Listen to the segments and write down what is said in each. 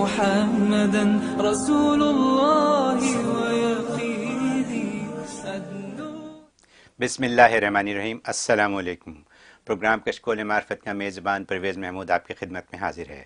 محمدا رسول الله ويقيني أدنو. بسم اللہ الرحمن الرحیم. السلام علیکم. پروگرام کشکول معرفت کا میزبان پرویز محمود آپ کی خدمت میں حاضر ہے.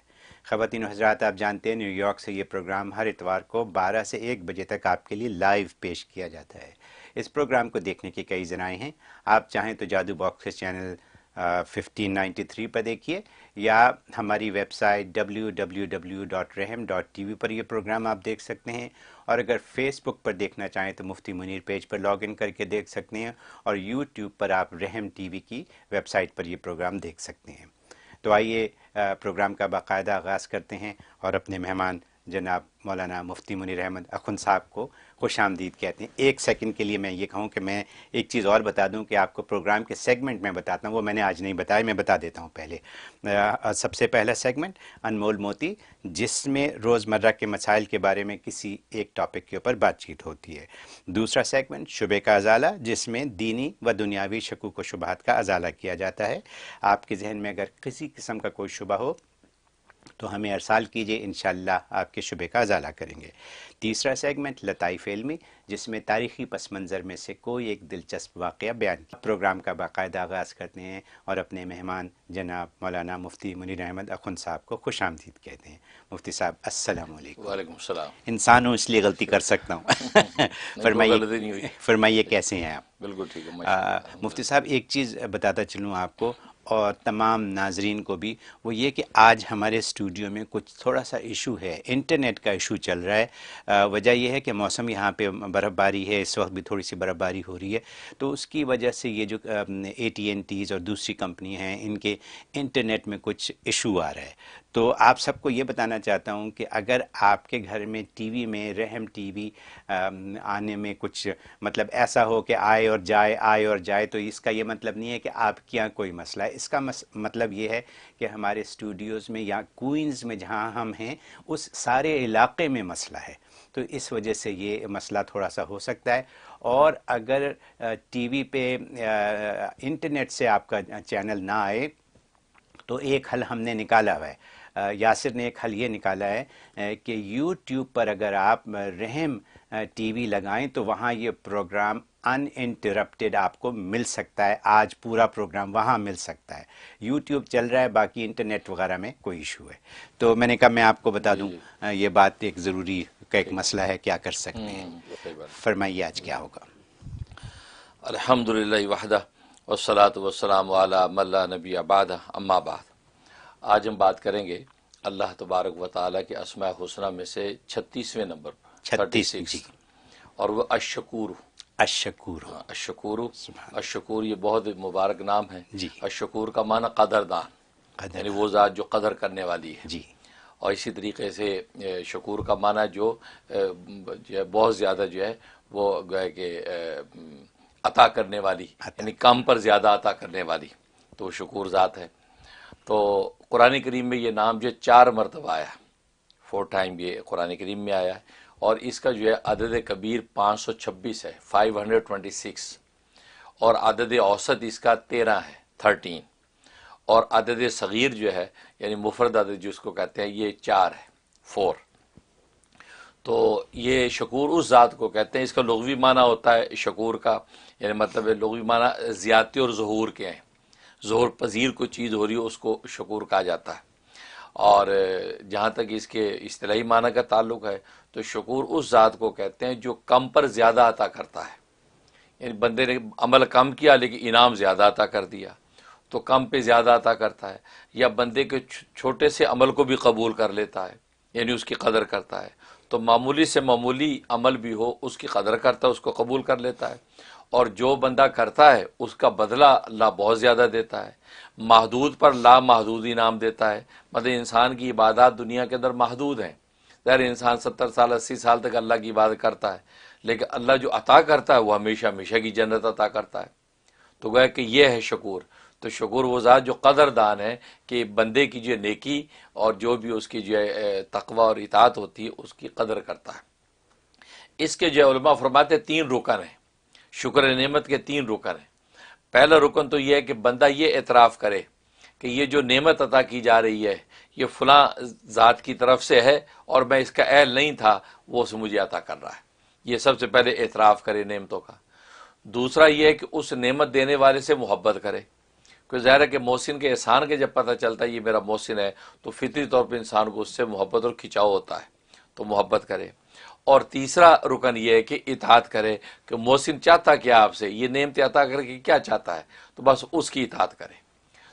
خواتین و حضرات، آپ جانتے ہیں نیو یارک سے یہ پروگرام ہر اتوار کو 12 سے 1 بجے تک آپ کے لیے لائیو پیش کیا جاتا ہے. اس پروگرام کو دیکھنے کے کئی ذرائع ہیں. آپ چاہیں تو جادو باکس چینل 1593 پر دیکھیے، یا ہماری ویب سائٹ www.rehm.tv پر یہ پروگرام آپ دیکھ سکتے ہیں. اور اگر فیس بک پر دیکھنا چاہیں تو مفتی منیر پیج پر لاگ ان کر کے دیکھ سکتے ہیں، اور یوٹیوب پر آپ رحم ٹی وی کی ویب سائٹ پر یہ پروگرام دیکھ سکتے ہیں. تو آئیے پروگرام کا باقاعدہ آغاز کرتے ہیں اور اپنے مہمان جناب مولانا مفتی منیر احمد اخوند صاحب کو خوش آمدید کہتے ہیں. ایک سیکنڈ کے لیے میں یہ کہوں کہ میں ایک چیز اور بتا دوں کہ آپ کو پروگرام کے سیگمنٹ میں بتاتا ہوں، وہ میں نے آج نہیں بتایا، میں بتا دیتا ہوں پہلے. سب سے پہلا سیگمنٹ انمول موتی، جس میں روزمرہ کے مسائل کے بارے میں کسی ایک ٹاپک کے اوپر بات چیت ہوتی ہے. دوسرا سیگمنٹ شبے کا ازالہ، جس میں دینی و دنیاوی شکوک و شبہات کا ازالہ کیا جاتا ہے. آپ کے ذہن میں اگر کسی قسم کا کوئی شبہ ہو تو ہمیں ارسال کیجئے، انشاءاللہ آپ کے شبے کا ازالہ کریں گے. تیسرا سیگمنٹ لطائف علمی، جس میں تاریخی پس منظر میں سے کوئی ایک دلچسپ واقعہ بیان کیا. پروگرام کا باقاعدہ آغاز کرتے ہیں اور اپنے مہمان جناب مولانا مفتی منیر احمد اخوند صاحب کو خوش آمدید کہتے ہیں. مفتی صاحب السلام علیکم. وعلیکم السلام. انسان ہوں اس لیے غلطی کر سکتا ہوں. فرمائیے کیسے ہیں آپ؟ بالکل ٹھیک ہے. مفتی صاحب ایک چیز بتاتا چلوں آپ کو اور تمام ناظرین کو بھی، وہ یہ کہ آج ہمارے اسٹوڈیو میں کچھ تھوڑا سا ایشو ہے، انٹرنیٹ کا ایشو چل رہا ہے. وجہ یہ ہے کہ موسم یہاں پہ برف باری ہے، اس وقت بھی تھوڑی سی برف باری ہو رہی ہے، تو اس کی وجہ سے یہ جو AT&T's اور دوسری کمپنی ہیں، ان کے انٹرنیٹ میں کچھ ایشو آ رہا ہے. تو آپ سب کو یہ بتانا چاہتا ہوں کہ اگر آپ کے گھر میں ٹی وی میں رحم ٹی وی آنے میں کچھ مطلب ایسا ہو کہ آئے اور جائے تو اس کا یہ مطلب نہیں ہے کہ آپ کے یہاں کوئی مسئلہ ہے. اس کا مطلب یہ ہے کہ ہمارے اسٹوڈیوز میں یا کوئنز میں جہاں ہم ہیں اس سارے علاقے میں مسئلہ ہے، تو اس وجہ سے یہ مسئلہ تھوڑا سا ہو سکتا ہے. اور اگر ٹی وی پہ انٹرنیٹ سے آپ کا چینل نہ آئے تو ایک حل ہم نے نکالا ہوا ہے. یاسر نے ایک حل یہ نکالا ہے کہ یوٹیوب پر اگر آپ رحم ٹی وی لگائیں تو وہاں یہ پروگرام ان انٹرپٹیڈ آپ کو مل سکتا ہے. آج پورا پروگرام وہاں مل سکتا ہے. یوٹیوب چل رہا ہے، باقی انٹرنیٹ وغیرہ میں کوئی ایشو ہے. تو میں نے کہا میں آپ کو بتا دوں یہ بات ایک ضروری کا ایک مسئلہ ہے، کیا کر سکتے ہیں. فرمائیے آج کیا ہوگا. الحمدللہ وحدہ والصلاة والسلام علی من لا نبی بعدہ، اما بعد. آج ہم بات کریں گے اللہ تبارک و تعالیٰ کے اسماء الحسنی میں سے 36ویں نمبر پر 36، اور وہ الشکور. الشکور یہ بہت مبارک نام ہے. الشکور کا معنی قدردان، یعنی وہ ذات جو قدر کرنے والی ہے. اور اسی طریقے سے شکور کا معنی جو بہت زیادہ جو ہے وہ گویا کہ عطا کرنے والی، یعنی کم پر زیادہ عطا کرنے والی، تو شکور ذات ہے. تو قرآن کریم میں یہ نام جو 4 مرتبہ آیا، 4 ٹائم یہ قرآن کریم میں آیا ہے. اور اس کا جو ہے عدد کبیر 526 ہے، 526، اور عدد اوسط اس کا 13 ہے، 13. اور عدد صغیر جو ہے یعنی مفرد عدد جس کو کہتے ہیں یہ 4 ہے، 4. تو یہ شکور اس ذات کو کہتے ہیں. اس کا لغوی معنی ہوتا ہے شکور کا، یعنی مطلب لغوی معنی زیادتی اور ظہور کے ہیں. ظہور پذیر کوئی چیز ہو رہی ہو اس کو شکور کہا جاتا ہے. اور جہاں تک اس کے اصطلاحی معنی کا تعلق ہے تو شکور اس ذات کو کہتے ہیں جو کم پر زیادہ عطا کرتا ہے. یعنی بندے نے عمل کم کیا لیکن انعام زیادہ عطا کر دیا تو کم پہ زیادہ عطا کرتا ہے. یا بندے کے چھوٹے سے عمل کو بھی قبول کر لیتا ہے، یعنی اس کی قدر کرتا ہے. تو معمولی سے معمولی عمل بھی ہو اس کی قدر کرتا ہے، اس کو قبول کر لیتا ہے. اور جو بندہ کرتا ہے اس کا بدلہ اللہ بہت زیادہ دیتا ہے. محدود پر لا محدود انعام دیتا ہے. مطلب انسان کی عبادات دنیا کے اندر محدود ہیں. ظاہر انسان 70 سال 80 سال تک اللہ کی عبادت کرتا ہے، لیکن اللہ جو عطا کرتا ہے وہ ہمیشہ ہمیشہ کی جنت عطا کرتا ہے. تو گویا کہ یہ ہے شکور. تو شکور وہ ذات جو قدردان ہے کہ بندے کی جو نیکی اور جو بھی اس کی جو تقوی اور اطاعت ہوتی ہے اس کی قدر کرتا ہے. اس کے جو علماء فرماتے ہیں 3 رکن ہیں. شکر نعمت کے 3 رکن ہیں. پہلا رکن تو یہ ہے کہ بندہ یہ اعتراف کرے کہ یہ جو نعمت عطا کی جا رہی ہے یہ فلاں ذات کی طرف سے ہے اور میں اس کا اہل نہیں تھا، وہ اسے مجھے عطا کر رہا ہے. یہ سب سے پہلے اعتراف کرے نعمتوں کا. دوسرا یہ ہے کہ اس نعمت دینے والے سے محبت کرے، کیونکہ ظاہر ہے کہ محسن کے احسان کے جب پتہ چلتا ہے یہ میرا محسن ہے تو فطری طور پہ انسان کو اس سے محبت اور کھچاؤ ہوتا ہے، تو محبت کرے. اور تیسرا رکن یہ ہے کہ اطاعت کرے، کہ محسن چاہتا کیا آپ سے، یہ نعمت عطا کر کے کیا چاہتا ہے، تو بس اس کی اطاعت کرے.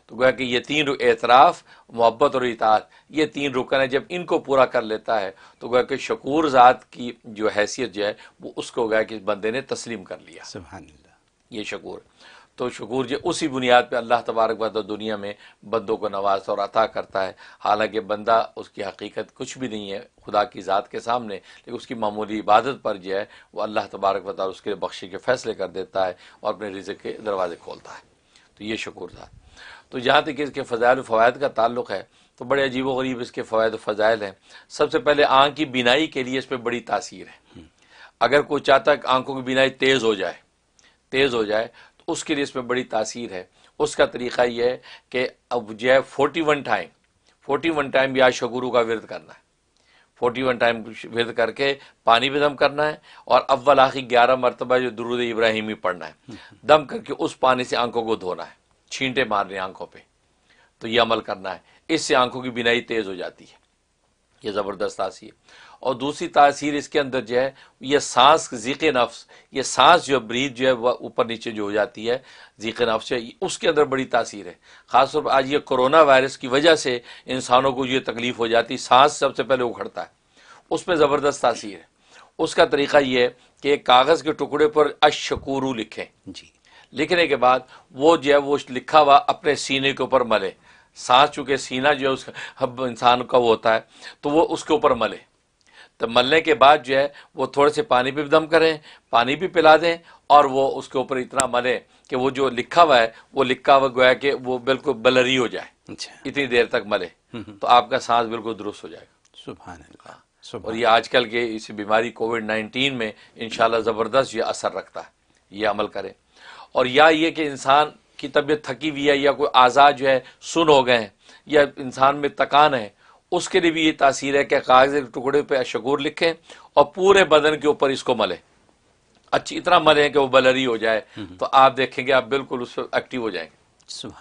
تو گویا کہ یہ تین اعتراف، محبت اور اطاعت، یہ تین رکن ہیں. جب ان کو پورا کر لیتا ہے تو گویا کہ شکور ذات کی جو حیثیت جو ہے وہ اس کو گویا کہ اس بندے نے تسلیم کر لیا. سبحان اللہ. یہ شکور. تو شکور جو اسی بنیاد پہ اللہ تبارک و تعالی دنیا میں بندوں کو نوازتا اور عطا کرتا ہے، حالانکہ بندہ اس کی حقیقت کچھ بھی نہیں ہے خدا کی ذات کے سامنے، لیکن اس کی معمولی عبادت پر جو ہے وہ اللہ تبارک و تعالی اس کے بخشش کے فیصلے کر دیتا ہے اور اپنے رزق کے دروازے کھولتا ہے. تو یہ شکور ذات. تو جہاں تک اس کے فضائل و فوائد کا تعلق ہے تو بڑے عجیب و غریب اس کے فوائد و فضائل ہیں. سب سے پہلے آنکھ کی بینائی کے لیے اس پہ بڑی تاثیر ہے. اگر کوئی چاہتا ہے کہ آنکھوں کی بینائی تیز ہو جائے تو اس کے لیے اس میں بڑی تاثیر ہے. اس کا طریقہ یہ ہے کہ اب جو ہے 41 ٹائم یا شکورو کا ورد کرنا ہے. 41 ٹائم ورد کر کے پانی پہ دم کرنا ہے اور اول آخر 11 مرتبہ جو درود ابراہیمی پڑھنا ہے. دم کر کے اس پانی سے آنکھوں کو دھونا ہے، چھینٹے مارنے آنکھوں پہ. تو یہ عمل کرنا ہے، اس سے آنکھوں کی بینائی تیز ہو جاتی ہے. یہ زبردست تاثیر. اور دوسری تاثیر اس کے اندر جو ہے یہ سانس ذیق نفس، یہ سانس جو بریتھ جو ہے وہ اوپر نیچے جو ہو جاتی ہے ذیق نفس ہے، اس کے اندر بڑی تاثیر ہے. خاص طور پر آج یہ کرونا وائرس کی وجہ سے انسانوں کو یہ تکلیف ہو جاتی، سانس سب سے پہلے اکھڑتا ہے، اس میں زبردست تاثیر ہے. اس کا طریقہ یہ ہے کہ ایک کاغذ کے ٹکڑے پر اشکورو لکھیں. جی. لکھنے کے بعد وہ جو ہے وہ لکھا ہوا اپنے سینے کے اوپر ملے. سانس چونکہ سینہ جو ہے اس کا انسان کا وہ ہوتا ہے تو وہ اس کے اوپر ملے. تو ملنے کے بعد جو ہے وہ تھوڑے سے پانی پہ دم کریں، پانی بھی پلا دیں اور وہ اس کے اوپر اتنا ملیں کہ وہ جو لکھا ہوا ہے وہ لکھا ہوا گویا کہ وہ بالکل بلری ہو جائے. اتنی دیر تک ملے تو آپ کا سانس بالکل درست ہو جائے گا. سبحان اللہ. اور یہ آج کل کے اس بیماری کووڈ-19 میں انشاءاللہ زبردست یہ اثر رکھتا ہے. یہ عمل کریں. اور یا یہ کہ انسان کی طبیعت تھکی ہوئی ہے یا کوئی اعضاء جو ہے سن ہو گئے ہیں یا انسان میں تکان ہے، اس کے لیے بھی یہ تاثیر ہے کہ کاغذ کے ٹکڑے پہ اشکور لکھیں اور پورے بدن کے اوپر اس کو ملیں. اچھی اتنا ملیں کہ وہ بلری ہو جائے تو آپ دیکھیں گے آپ بالکل اس پہ ایکٹیو ہو جائیں گے.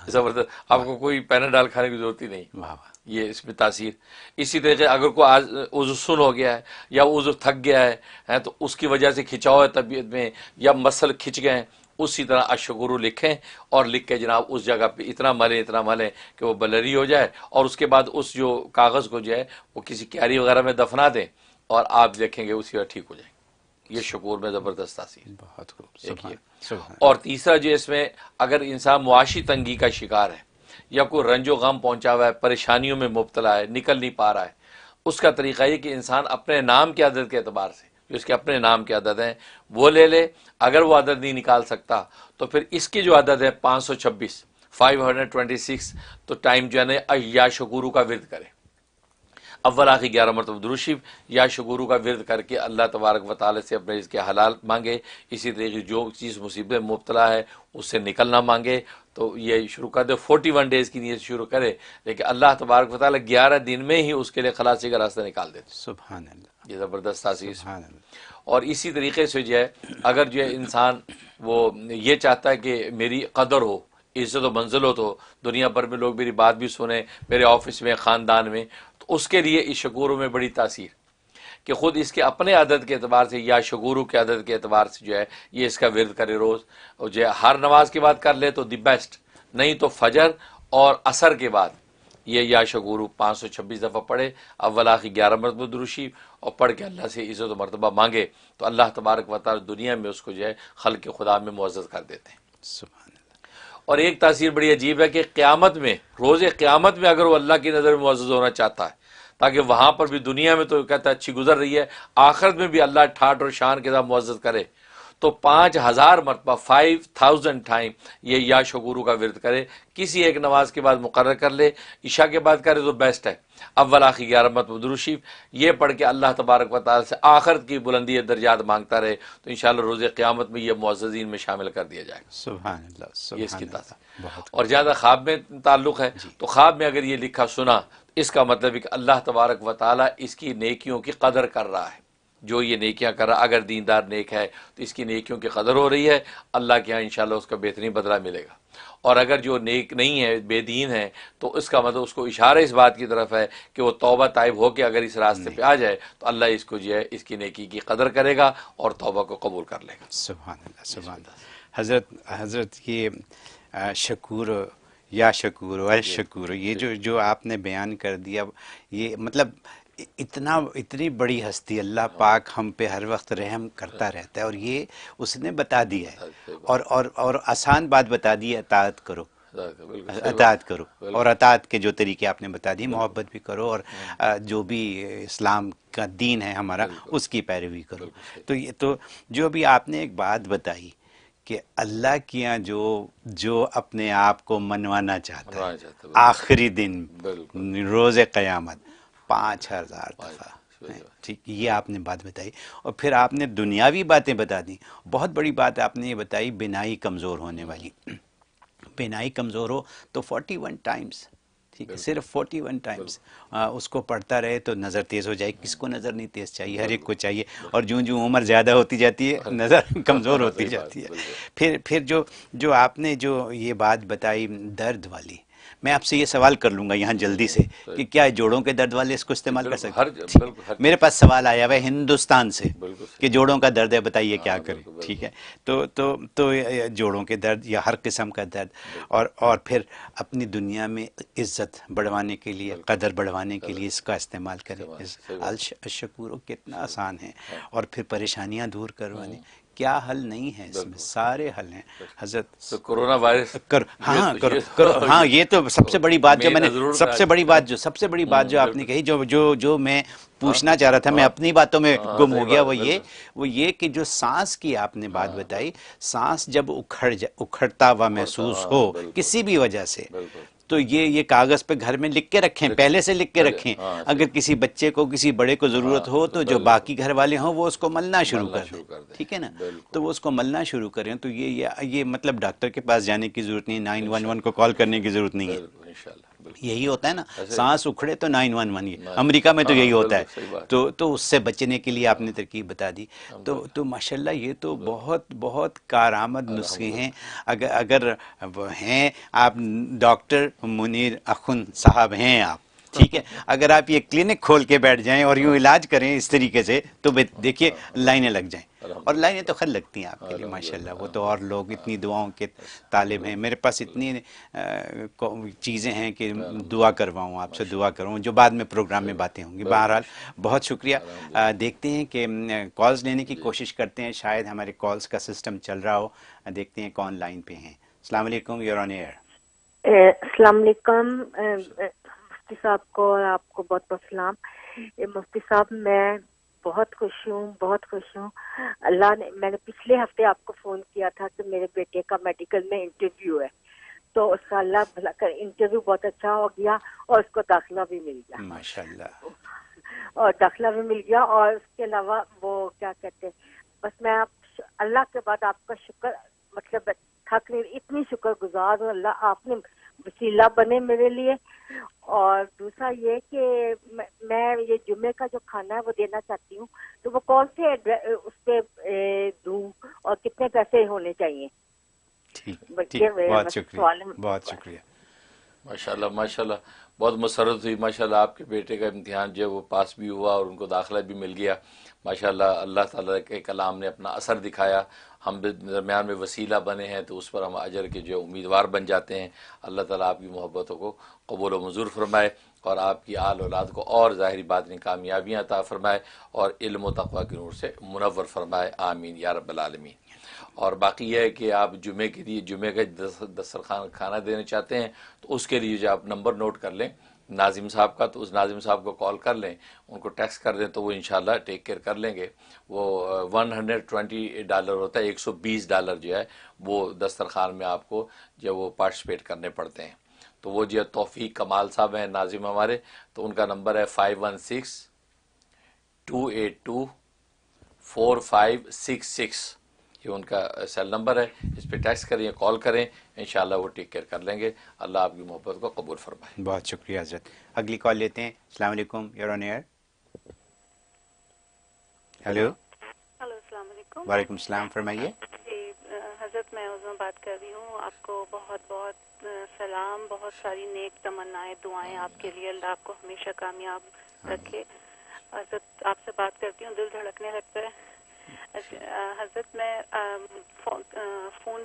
زبردست. آپ کو کوئی پیناڈال کھانے کی ضرورت ہی نہیں. یہ اس میں تاثیر. اسی طریقے اگر کوئی عضو سن ہو گیا ہے یا عضو تھک گیا ہے تو اس کی وجہ سے کھچاؤ ہے طبیعت میں یا مسل کھچ گئے ہیں، اسی طرح اشکورو لکھیں اور لکھ کے جناب اس جگہ پہ اتنا ملیں کہ وہ بلری ہو جائے. اور اس کے بعد اس جو کاغذ کو جو ہے وہ کسی کیاری وغیرہ میں دفنا دیں اور آپ دیکھیں گے اسی وقت ٹھیک ہو جائیں. یہ شکور میں زبردست تاثیر. بہت خوب. اور تیسرا جو اس میں اگر انسان معاشی تنگی کا شکار ہے یا کوئی رنج و غم پہنچا ہوا ہے، پریشانیوں میں مبتلا ہے، نکل نہیں پا رہا ہے، اس کا طریقہ یہ کہ انسان اپنے نام کے عدد کے اعتبار سے جو اس کے اپنے نام کے عدد ہیں وہ لے لے. اگر وہ عدد نہیں نکال سکتا تو پھر اس کے جو عدد ہے 526 تو ٹائم جو ہے نا یا شکورو کا ورد کرے. اول آخر 11 مرتبہ درود شریف یا شکورو کا ورد کر کے اللہ تبارک و تعالی سے اپنے اس کے حلال مانگے. اسی طریقے جو چیز مصیبت میں مبتلا ہے اس سے نکلنا مانگے. تو یہ شروع کر دے 41 ڈیز کی نیت شروع کرے، لیکن اللہ تبارک و تعالی 11 دن میں ہی اس کے لیے خلاصی کا راستہ نکال دیتے. سبحان اللہ. یہ زبردست تاثیر. سبحان اللہ. اور اسی طریقے سے جو ہے اگر جو ہے انسان وہ یہ چاہتا ہے کہ میری قدر ہو، عزت و منزلت ہو، دنیا بھر میں لوگ میری بات بھی سنیں، میرے آفس میں، خاندان میں، تو اس کے لیے اس شکورو میں بڑی تاثیر کہ خود اس کے اپنے عدد کے اعتبار سے یا شکورو کے عدد کے اعتبار سے جو ہے یہ اس کا ورد کرے روز. اور جو ہے ہر نماز کے بعد کر لے تو دی بیسٹ، نہیں تو فجر اور عصر کے بعد یہ یا شکورو 526 دفعہ پڑھے. اول آخر 11 مرتبہ درود شریف اور پڑھ کے اللہ سے عزت و مرتبہ مانگے تو اللہ تبارک و تعالی دنیا میں اس کو جو ہے خلق خدا میں معزز کر دیتے ہیں. سبحان اللہ. اور ایک تاثیر بڑی عجیب ہے کہ قیامت میں، روز قیامت میں اگر وہ اللہ کی نظر میں معزز ہونا چاہتا ہے تاکہ وہاں پر بھی دنیا میں تو کہتا ہے اچھی گزر رہی ہے، آخرت میں بھی اللہ ٹھاٹ اور شان کے ساتھ معزز کرے، تو 5000 مرتبہ 5000 ٹائم یہ یا شکورو کا ورد کرے. کسی ایک نماز کے بعد مقرر کر لے, عشاء کے بعد کرے تو بیسٹ ہے. اول آخر 11 مرتبہ درود شریف یہ پڑھ کے اللہ تبارک و تعالی سے آخرت کی بلندی درجات مانگتا رہے تو انشاءاللہ روز قیامت میں یہ معززین میں شامل کر دیا جائے گا. سبحان اللہ, یہ اس کی سبحان تاثیر. اللہ. اور جہاں خواب میں تعلق ہے تو خواب میں اگر یہ لکھا سنا اس کا مطلب ہے کہ اللہ تبارک و تعالی اس کی نیکیوں کی قدر کر رہا ہے. جو یہ نیکیاں کر رہا, اگر دیندار نیک ہے تو اس کی نیکیوں کی قدر ہو رہی ہے, اللہ کے ہاں انشاءاللہ اس کا بہترین بدلہ ملے گا. اور اگر جو نیک نہیں ہے, بے دین ہے, تو اس کا مطلب اس کو اشارہ اس بات کی طرف ہے کہ وہ توبہ طائب ہو کے اگر اس راستے پہ آ جائے تو اللہ اس کو جو ہے اس کی نیکی کی قدر کرے گا اور توبہ کو قبول کر لے گا. سبحان اللہ, سبحان اللہ. حضرت یہ شکور یا شکور و الشکور یہ جو آپ نے بیان کر دیا, یہ مطلب اتنی بڑی ہستی اللہ پاک ہم پہ ہر وقت رحم کرتا رہتا ہے, اور یہ اس نے بتا دیا ہے اور آسان بات بتا دی ہے, اطاعت کرو, اطاعت کرو. اور اطاعت کے جو طریقے آپ نے بتا دی, محبت بھی کرو اور جو بھی اسلام کا دین ہے ہمارا اس کی پیروی کرو. تو یہ تو جو بھی آپ نے ایک بات بتائی کہ اللہ کے یہاں جو اپنے آپ کو منوانا چاہتا ہے آخری دن روز قیامت 5000 دفعہ, ٹھیک, یہ آپ نے بات بتائی. اور پھر آپ نے دنیاوی باتیں بتا دیں. بہت بڑی بات آپ نے یہ بتائی, بینائی کمزور ہونے والی. بینائی کمزور ہو تو 41 ٹائمز, ٹھیک ہے, صرف 41 ٹائمز اس کو پڑھتا رہے تو نظر تیز ہو جائے. کس کو نظر نہیں تیز چاہیے؟ ہر ایک کو چاہیے. اور جوں عمر زیادہ ہوتی جاتی ہے نظر کمزور ہوتی جاتی ہے. پھر جو آپ نے جو یہ بات بتائی درد والی, میں آپ سے یہ سوال کر لوں گا یہاں جلدی سے کہ کیا جوڑوں کے درد والے اس کو استعمال کر سکتے ہیں؟ میرے پاس سوال آیا ہوا ہے ہندوستان سے کہ جوڑوں کا درد ہے, بتائیے کیا کریں. ٹھیک ہے, تو جوڑوں کے درد یا ہر قسم کا درد, اور پھر اپنی دنیا میں عزت بڑھوانے کے لیے, قدر بڑھوانے کے لیے اس کا استعمال کریں. الشکور کتنا آسان ہے. اور پھر پریشانیاں دور کروانے, کیا حل نہیں ہے اس میں, سارے حل ہیں. حضرت کرونا وائرس ہاں یہ تو سب سے بڑی بات جو میں نے سب سے بڑی بات جو آپ نے کہی, جو میں پوچھنا چاہ رہا تھا, میں اپنی باتوں میں گم ہو گیا, وہ یہ کہ جو سانس کی آپ نے بات بتائی, سانس جب اکھڑتا ہوا محسوس ہو کسی بھی وجہ سے تو یہ کاغذ پہ گھر میں لکھ کے رکھیں, پہلے سے لکھ کے رکھیں. اگر کسی بچے کو کسی بڑے کو ضرورت ہو تو جو باقی گھر والے ہوں وہ اس کو ملنا شروع کر دیں, ٹھیک ہے نا, تو وہ اس کو ملنا شروع کریں. تو یہ مطلب ڈاکٹر کے پاس جانے کی ضرورت نہیں, 911 کو کال کرنے کی ضرورت نہیں ہے. یہی ہوتا ہے نا, سانس اکھڑے تو 911, امریکہ میں تو یہی ہوتا ہے. تو اس سے بچنے کے لیے آپ نے ترکیب بتا دی. تو ماشاءاللہ یہ تو بہت کارآمد نسخے ہیں. اگر ہیں آپ ڈاکٹر منیر اخن صاحب ہیں آپ, ٹھیک ہے, اگر آپ یہ کلینک کھول کے بیٹھ جائیں اور یوں علاج کریں اس طریقے سے تو دیکھیے لائنیں لگ جائیں. اور لائنیں تو خیر لگتی ہیں آپ کے لیے ماشاءاللہ, وہ تو اور لوگ اتنی دعاؤں کے طالب ہیں. میرے پاس اتنی چیزیں ہیں کہ دعا کرواؤں, آپ سے دعا کروں, جو بعد میں پروگرام میں باتیں ہوں گی. بہرحال بہت شکریہ. دیکھتے ہیں کہ کالز لینے کی کوشش کرتے ہیں, شاید ہمارے کالز کا سسٹم چل رہا ہو. دیکھتے ہیں کون لائن پہ ہیں. السلام علیکم, یور آن ایئر. السلام علیکم مفتی صاحب کو اور آپ کو بہت بہت سلام. مفتی صاحب میں بہت خوش ہوں. اللہ نے, میں نے پچھلے ہفتے آپ کو فون کیا تھا کہ میرے بیٹے کا میڈیکل میں انٹرویو ہے, تو اس کا اللہ بھلا کر انٹرویو بہت اچھا ہو گیا اور اس کو داخلہ بھی مل گیا ماشاءاللہ, اور اس کے علاوہ وہ کیا کہتے ہیں, بس میں اللہ کے بعد آپ کا شکر, مطلب تھک نہیں, اتنی شکر گزار ہوں. اللہ آپ نے وسیلہ بنے میرے لیے. اور دوسرا یہ کہ میں یہ جمعے کا جو کھانا ہے وہ دینا چاہتی ہوں, تو وہ کون سے اس پہ دوں اور کتنے پیسے ہونے چاہیے؟ ٹھیک, بہت شکریہ. ماشاءاللہ بہت مسرت ہوئی. ماشاءاللہ آپ کے بیٹے کا امتحان جو ہے وہ پاس بھی ہوا اور ان کو داخلہ بھی مل گیا. ماشاءاللہ اللہ تعالیٰ کے کلام نے اپنا اثر دکھایا, ہم درمیان میں وسیلہ بنے ہیں تو اس پر ہم اجر کے جو امیدوار بن جاتے ہیں. اللہ تعالیٰ آپ کی محبتوں کو قبول و منظور فرمائے اور آپ کی آل اولاد کو اور ظاہری باطنی کامیابیاں عطا فرمائے اور علم و تقوی کے نور سے منور فرمائے. آمین یا رب العالمین. اور باقی یہ ہے کہ آپ جمعے کے لیے جمعے کا دسترخوان کھانا دینا چاہتے ہیں تو اس کے لیے جو آپ نمبر نوٹ کر لیں ناظم صاحب کا، تو اس ناظم صاحب کو کال کر لیں، ان کو ٹیکسٹ کر دیں تو وہ انشاءاللہ ٹیک کیئر کر لیں گے. وہ $120 ہوتا ہے، $120 جو ہے وہ دسترخوان میں آپ کو جو وہ پارٹیسپیٹ کرنے پڑتے ہیں. تو وہ جو توفیق کمال صاحب ہیں ناظم ہمارے، تو ان کا نمبر ہے 5162824566. یہ ان کا سیل نمبر ہے، اس پہ ٹیکسٹ کریں، کال کریں، انشاءاللہ وہ ٹیک کیئر کر لیں گے. اللہ آپ کی محبت کو قبول فرمائے. بہت شکریہ حضرت. اگلی کال لیتے ہیں. السلام علیکم، you're on air. Hello. Hello, السلام علیکم. وعلیکم السلام، فرمائیے. جی حضرت، میں عظما بات کر رہی ہوں. آپ کو بہت بہت سلام، بہت ساری نیک تمنائیں، دعائیں آپ کے لیے. اللہ آپ کو ہمیشہ کامیاب رکھے. حضرت آپ سے بات کرتی ہوں، دل دھڑکنے لگتا ہے. حضرت میں فون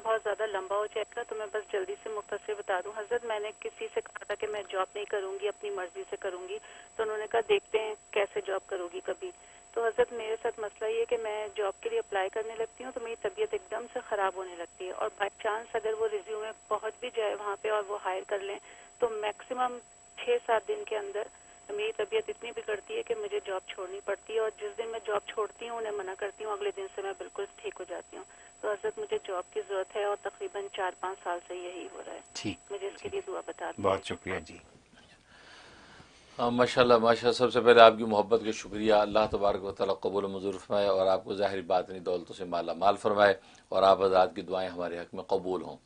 بہت زیادہ لمبا ہو جائے گا تو میں بس جلدی سے مختصر بتا دوں. حضرت میں نے کسی سے کہا تھا کہ میں جاب نہیں کروں گی، اپنی مرضی سے کروں گی. تو انہوں نے کہا دیکھتے ہیں کیسے جاب کرو گی کبھی. تو حضرت میرے ساتھ مسئلہ یہ کہ میں جاب کے لیے اپلائی کرنے لگتی ہوں تو میری طبیعت ایک دم سے خراب ہونے لگتی ہے، اور بائی چانس اگر وہ ریزیومے پہنچ بھی جائے وہاں پہ اور وہ ہائر کر لیں تو میکسیمم 6-7 دن کے اندر میری طبیعت اتنی بگڑتی ہے کہ مجھے جاب چھوڑنی پڑتی ہے. اور جس دن میں جاب چھوڑتی ہوں انہیں منع کرتی ہوں، اگلے دن سے میں بالکل ٹھیک ہو جاتی ہوں. تو حضرت مجھے جاب کی ضرورت ہے اور تقریباً 4-5 سال سے یہی ہو رہا ہے. ٹھیک، مجھے اس کے لیے دعا بتا دیں. بہت شکریہ جی. ماشاء اللہ ماشاء اللہ. سب سے پہلے آپ کی محبت کا شکریہ. اللہ تبارک و تعالیٰ قبول و منظور فرمائے اور آپ کو ظاہری باطنی دولتوں سے مالا مال فرمائے، اور آپ حضرات کی دعائیں ہمارے حق میں قبول ہوں.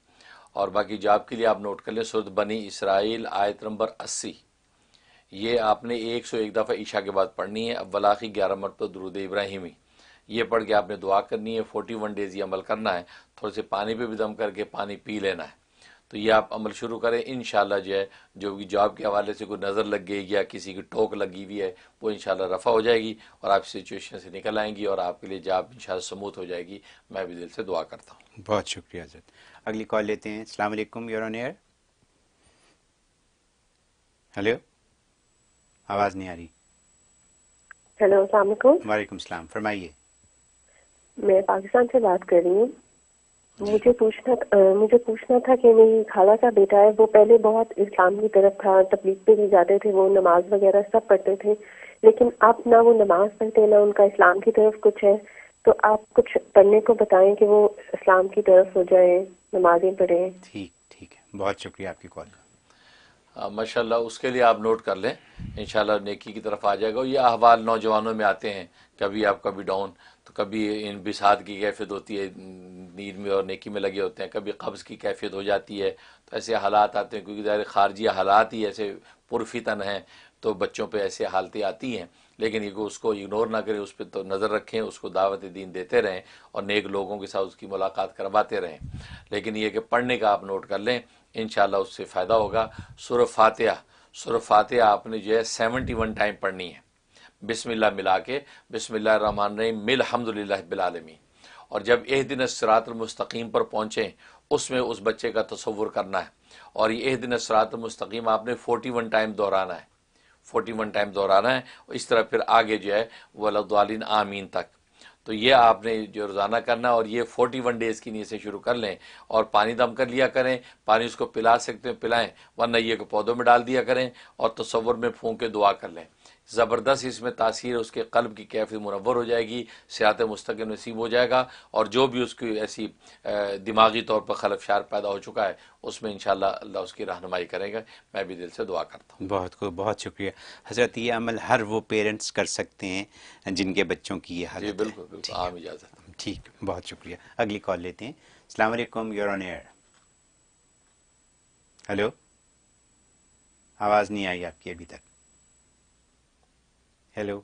اور باقی جاب کے لیے آپ نوٹ کر لیں سورۃ بنی اسرائیل آیت نمبر 80. یہ آپ نے 101 دفعہ عشاء کے بعد پڑھنی ہے. اول آخر 11 مرتبہ درود ابراہیمی. یہ پڑھ کے آپ نے دعا کرنی ہے. 41 ڈیز یہ عمل کرنا ہے. تھوڑے سے پانی پہ بھی دم کر کے پانی پی لینا ہے. تو یہ آپ عمل شروع کریں. انشاءاللہ جو ہے جو بھی جاب کے حوالے سے کوئی نظر لگ گئی یا کسی کی ٹوک لگی ہوئی ہے وہ انشاءاللہ رفع ہو جائے گی اور آپ سچویشن سے نکل آئیں گی اور آپ کے لیے جاب انشاءاللہ سموتھ ہو جائے گی. میں بھی دل سے دعا کرتا ہوں. بہت شکریہ حضرت. اگلی کال لیتے ہیں. السلام علیکم، یور آن ایئر. ہیلو، آواز نہیں آ رہی. ہیلو، السلام علیکم. وعلیکم السلام، فرمائیے. میں پاکستان سے بات کر رہی ہوں. مجھے پوچھنا تھا کہ میری خالہ کا بیٹا ہے، وہ پہلے بہت اسلام کی طرف تھا، تبلیغ پہ بھی جاتے تھے، وہ نماز وغیرہ سب پڑھتے تھے، لیکن اب نہ وہ نماز پڑھتے نہ ان کا اسلام کی طرف کچھ ہے. تو آپ کچھ پڑھنے کو بتائیں کہ وہ اسلام کی طرف ہو جائے، نمازیں پڑھیں. ٹھیک ہے، بہت شکریہ آپ کی کال کا. ماشاء اللہ. اس کے لیے آپ نوٹ کر لیں، انشاءاللہ نیکی کی طرف آ جائے گا. یہ احوال نوجوانوں میں آتے ہیں، کبھی آپ کبھی ڈاؤن، تو کبھی ان بساط کی کیفیت ہوتی ہے، نیند میں اور نیکی میں لگے ہوتے ہیں، کبھی قبض کی کیفیت ہو جاتی ہے. تو ایسے حالات آتے ہیں کیونکہ ظاہر خارجی حالات ہی ایسے پرفتن ہیں تو بچوں پہ ایسے حالتیں آتی ہیں. لیکن یہ اس کو اگنور نہ کریں، اس پہ تو نظر رکھیں، اس کو دعوت دین دیتے رہیں اور نیک لوگوں کے ساتھ اس کی ملاقات کرواتے رہیں. لیکن یہ کہ پڑھنے کا آپ نوٹ کر لیں، انشاءاللہ اس سے فائدہ ہوگا. سورہ فاتحہ آپ نے جو ہے 71 ٹائم پڑھنی ہے، بسم اللہ ملا کے. بسم اللہ الرحمن الرحیم الحمدللہ رب العالمین. اور جب اہدنا الصراط المستقیم پر پہنچیں اس میں اس بچے کا تصور کرنا ہے، اور یہ اہدنا الصراط المستقیم آپ نے 41 ٹائم دہرانا ہے. 41 ٹائم دہرانا ہے. اس طرح پھر آگے جو ہے ولا الضالین آمین تک. تو یہ آپ نے جو روزانہ کرنا، اور یہ 41 ڈیز کی نیت سے شروع کر لیں. اور پانی دم کر لیا کریں، پانی اس کو پلا سکتے ہیں پلائیں، ورنہ یہ کہ پودوں میں ڈال دیا کریں اور تصور میں پھونک کے دعا کر لیں. زبردست اس میں تاثیر، اس کے قلب کی کیفیت منور ہو جائے گی، صحت مستقیم نصیب ہو جائے گا. اور جو بھی اس کی ایسی دماغی طور پر خلفشار پیدا ہو چکا ہے اس میں انشاءاللہ اللہ اس کی رہنمائی کرے گا. میں بھی دل سے دعا کرتا ہوں. بہت شکریہ حضرت. یہ عمل ہر وہ پیرنٹس کر سکتے ہیں جن کے بچوں کی یہ حالت جی بالکل بالکل. ٹھیک عام اجازت. ٹھیک، بہت شکریہ. اگلی کال لیتے ہیں. السلام علیکم، یور آن ایئر. ہیلو، آواز نہیں آئی آپ کی ابھی تک. ہیلو،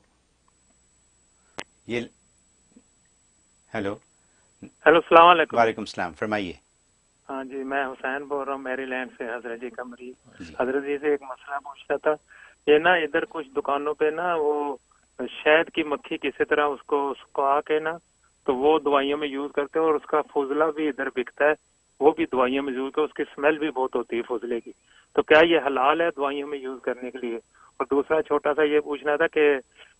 یہ ہیلو. السلام علیکم. وعلیکم السلام، فرمائیے. ہاں جی، میں حسین بول رہا ہوں میری لینڈ سے، حضرت جی کا مریض. جی. حضرت جی سے ایک مسئلہ پوچھنا تھا. یہ نا ادھر کچھ دکانوں پہ نا وہ شہد کی مکھی کسی طرح اس کو آ کے نا تو وہ دوائیوں میں یوز کرتے ہیں، اور اس کا فضلہ بھی ادھر بکتا ہے، وہ بھی دوائیوں میں یوز کرتے، اس کی اسمیل بھی بہت ہوتی ہے فضلے کی. تو کیا یہ حلال ہے دوائیوں میں یوز کرنے کے لیے؟ اور دوسرا چھوٹا سا یہ پوچھنا تھا کہ